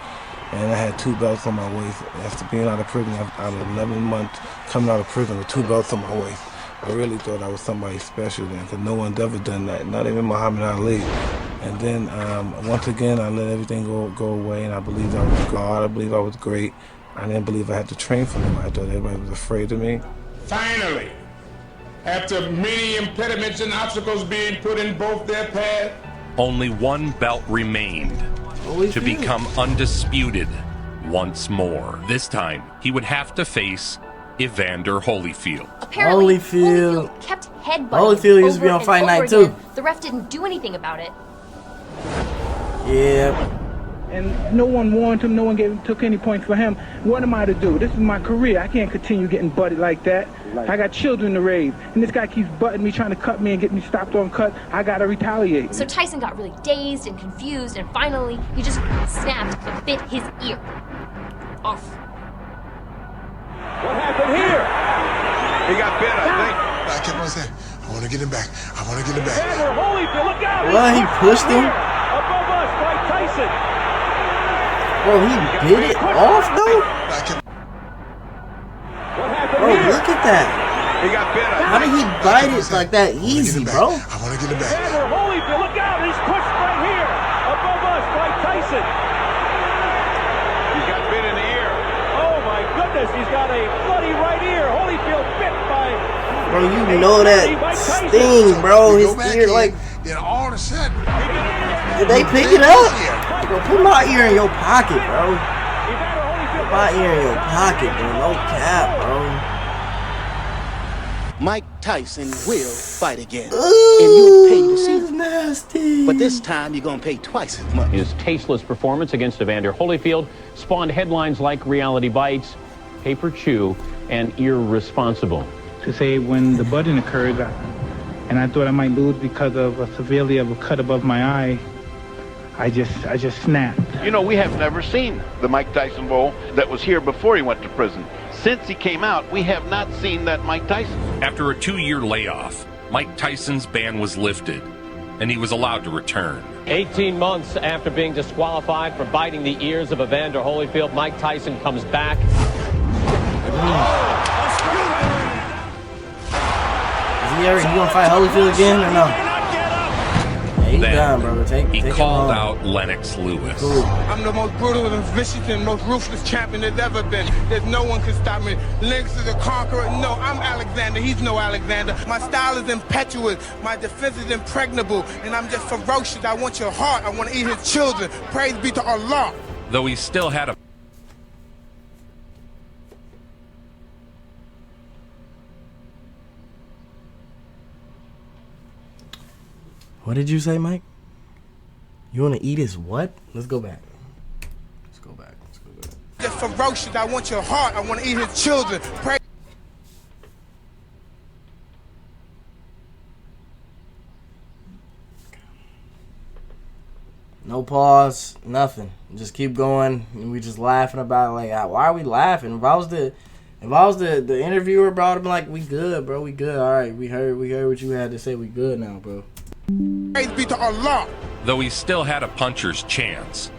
And I had 2 belts on my waist. After being out of prison, out of 11 months, coming out of prison with 2 belts on my waist, I really thought I was somebody special then, because no one's ever done that, not even Muhammad Ali. And then once again, I let everything go away, and I believed I was God. I believed I was great. I didn't believe I had to train for them. I thought everybody was afraid of me. Finally, after many impediments and obstacles being put in both their path, Only one belt remained to become undisputed once more. This time, he would have to face Evander Holyfield. Apparently, Holyfield kept headbutting Holyfield used to be on Fight Night too. The ref didn't do anything about it. Yeah. And no one warned him, no one took any points for him. What am I to do? This is my career. I can't continue getting butted like that. I got children to raise, and this guy keeps butting me, trying to cut me and get me stopped on cut. I gotta retaliate. So Tyson got really dazed and confused, and finally he just snapped and bit his ear off. What happened here? He got bit, I think. I kept on saying, I want to get him back. I want to get him back. Vander Holyfield, look out! Well, he pushed him. Above us, Mike Tyson. Bro, he bit it off though? What happened Bro, here? look at that. He got bit. How did he bite it like that easy, bro? I want to get him back. Vander Holyfield, look out! He's pushed right here. Above us, Mike Tyson. He's got bit in the ear. Oh my goodness, he's got a bloody right ear. Holyfield bit by... Bro, you know that sting, bro. His ear, like... Then all of a sudden... Did they pick it up? Bro, put my ear in your pocket, bro. Put my ear in your pocket, bro. No cap, bro. Mike Tyson will fight again. Ooh, and you'll pay to see it. Nasty. But this time you're going to pay twice as much. His tasteless performance against Evander Holyfield spawned headlines like Reality Bites, Paper Chew, and Irresponsible. To say when the butting occurred, and I thought I might lose because of a severely of a cut above my eye, I just snapped. You know, we have never seen the Mike Tyson Bowl that was here before he went to prison. Since he came out, we have not seen that Mike Tyson. After a 2-year layoff, Mike Tyson's ban was lifted, and he was allowed to return. 18 months after being disqualified for biting the ears of Evander Holyfield, Mike Tyson comes back. Is he gonna fight Holyfield again or no? Yeah, he's done, bro. He called out Lennox Lewis. Cool. I'm the most brutal and vicious and most ruthless champion there's ever been. There's no one can stop me. Lennox is a conqueror. No, I'm Alexander. He's no Alexander. My style is impetuous. My defense is impregnable. And I'm just ferocious. I want your heart. I want to eat his children. Praise be to Allah. Though he still had a... What did you say, Mike? You want to eat his what? Let's go back. Let's go back. Just ferocious. I want your heart. I want to eat his children. Praise. No pause, nothing. Just keep going, and we just laughing about it. Like, why are we laughing? If I was the interviewer, bro, I'd be like, we good, bro, we good. All right, we heard what you had to say. We good now, bro. Praise be to Allah. Though he still had a puncher's chance,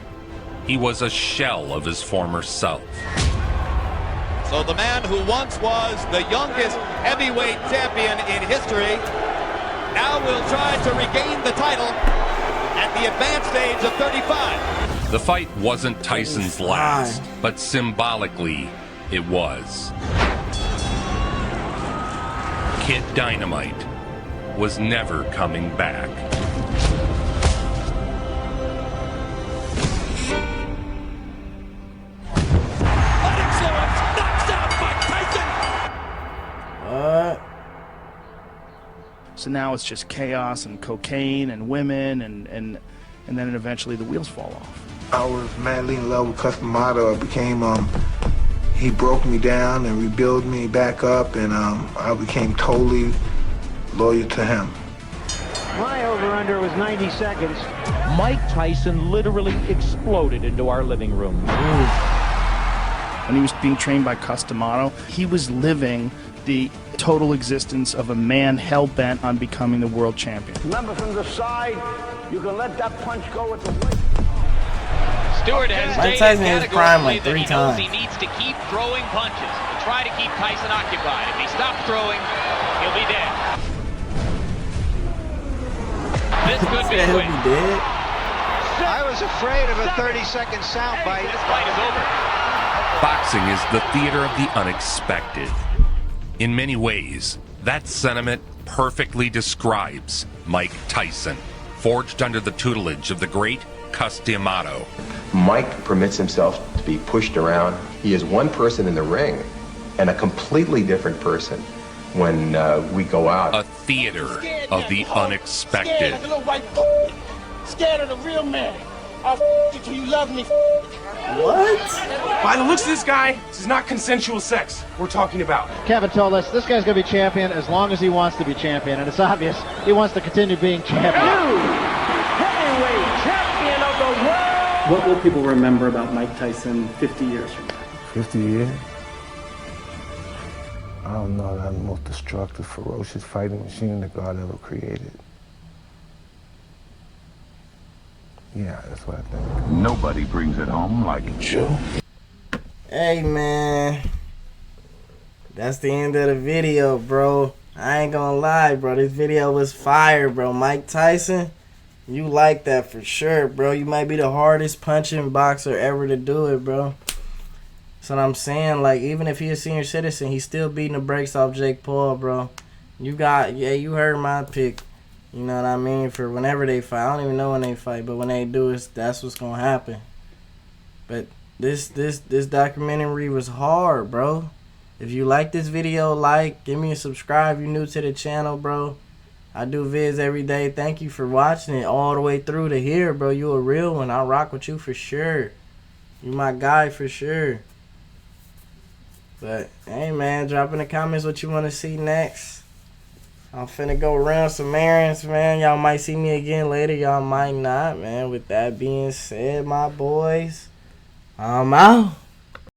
he was a shell of his former self. So the man who once was the youngest heavyweight champion in history now will try to regain the title at the advanced age of 35. The fight wasn't Tyson's last, but symbolically, it was. Kid Dynamite was never coming back. So now it's just chaos and cocaine and women and then eventually the wheels fall off. I was madly in love with Customato. I became, he broke me down and rebuilt me back up, and I became totally loyal to him. My over-under was 90 seconds. Mike Tyson literally exploded into our living room. When he was being trained by Customato, he was living the total existence of a man hell-bent on becoming the world champion. Remember, from the side, you can let that punch go at the waist. Stewart has Mike stated Tyson in his prime like categorically 3 that he knows times. he needs to keep throwing punches to try to keep Tyson occupied. If he stops throwing, he'll be dead. This could be He'll quick. be dead. I was afraid of a 30-second soundbite. This fight is over. Boxing is the theater of the unexpected. In many ways, that sentiment perfectly describes Mike Tyson, forged under the tutelage of the great Customato. Mike permits himself to be pushed around. He is one person in the ring and a completely different person when we go out. A theater of the unexpected. Scared of the real man. I'll you till you love me. What? By the looks of this guy, this is not consensual sex we're talking about. Kevin told us this guy's going to be champion as long as he wants to be champion, and it's obvious he wants to continue being champion. Heavyweight champion of the world! What will people remember about Mike Tyson 50 years from now? 50 years? I don't know, that the most destructive, ferocious fighting machine that God ever created. Yeah, that's what I think. Nobody brings it home like Joe. Hey, man. That's the end of the video, bro. I ain't gonna lie, bro. This video was fire, bro. Mike Tyson, you like that for sure, bro. You might be the hardest punching boxer ever to do it, bro. That's what I'm saying. Like, even if he's a senior citizen, he's still beating the brakes off Jake Paul, bro. You you heard my pick. You know what I mean? For whenever they fight. I don't even know when they fight, but when they do, that's what's gonna happen. But this documentary was hard, bro. If you like this video, give me a subscribe. If you're new to the channel, bro. I do vids every day. Thank you for watching it all the way through to here, bro. You a real one. I rock with you for sure. You my guy for sure. But, hey, man, drop in the comments what you want to see next. I'm finna go run some errands, man. Y'all might see me again later. Y'all might not, man. With that being said, my boys, I'm out.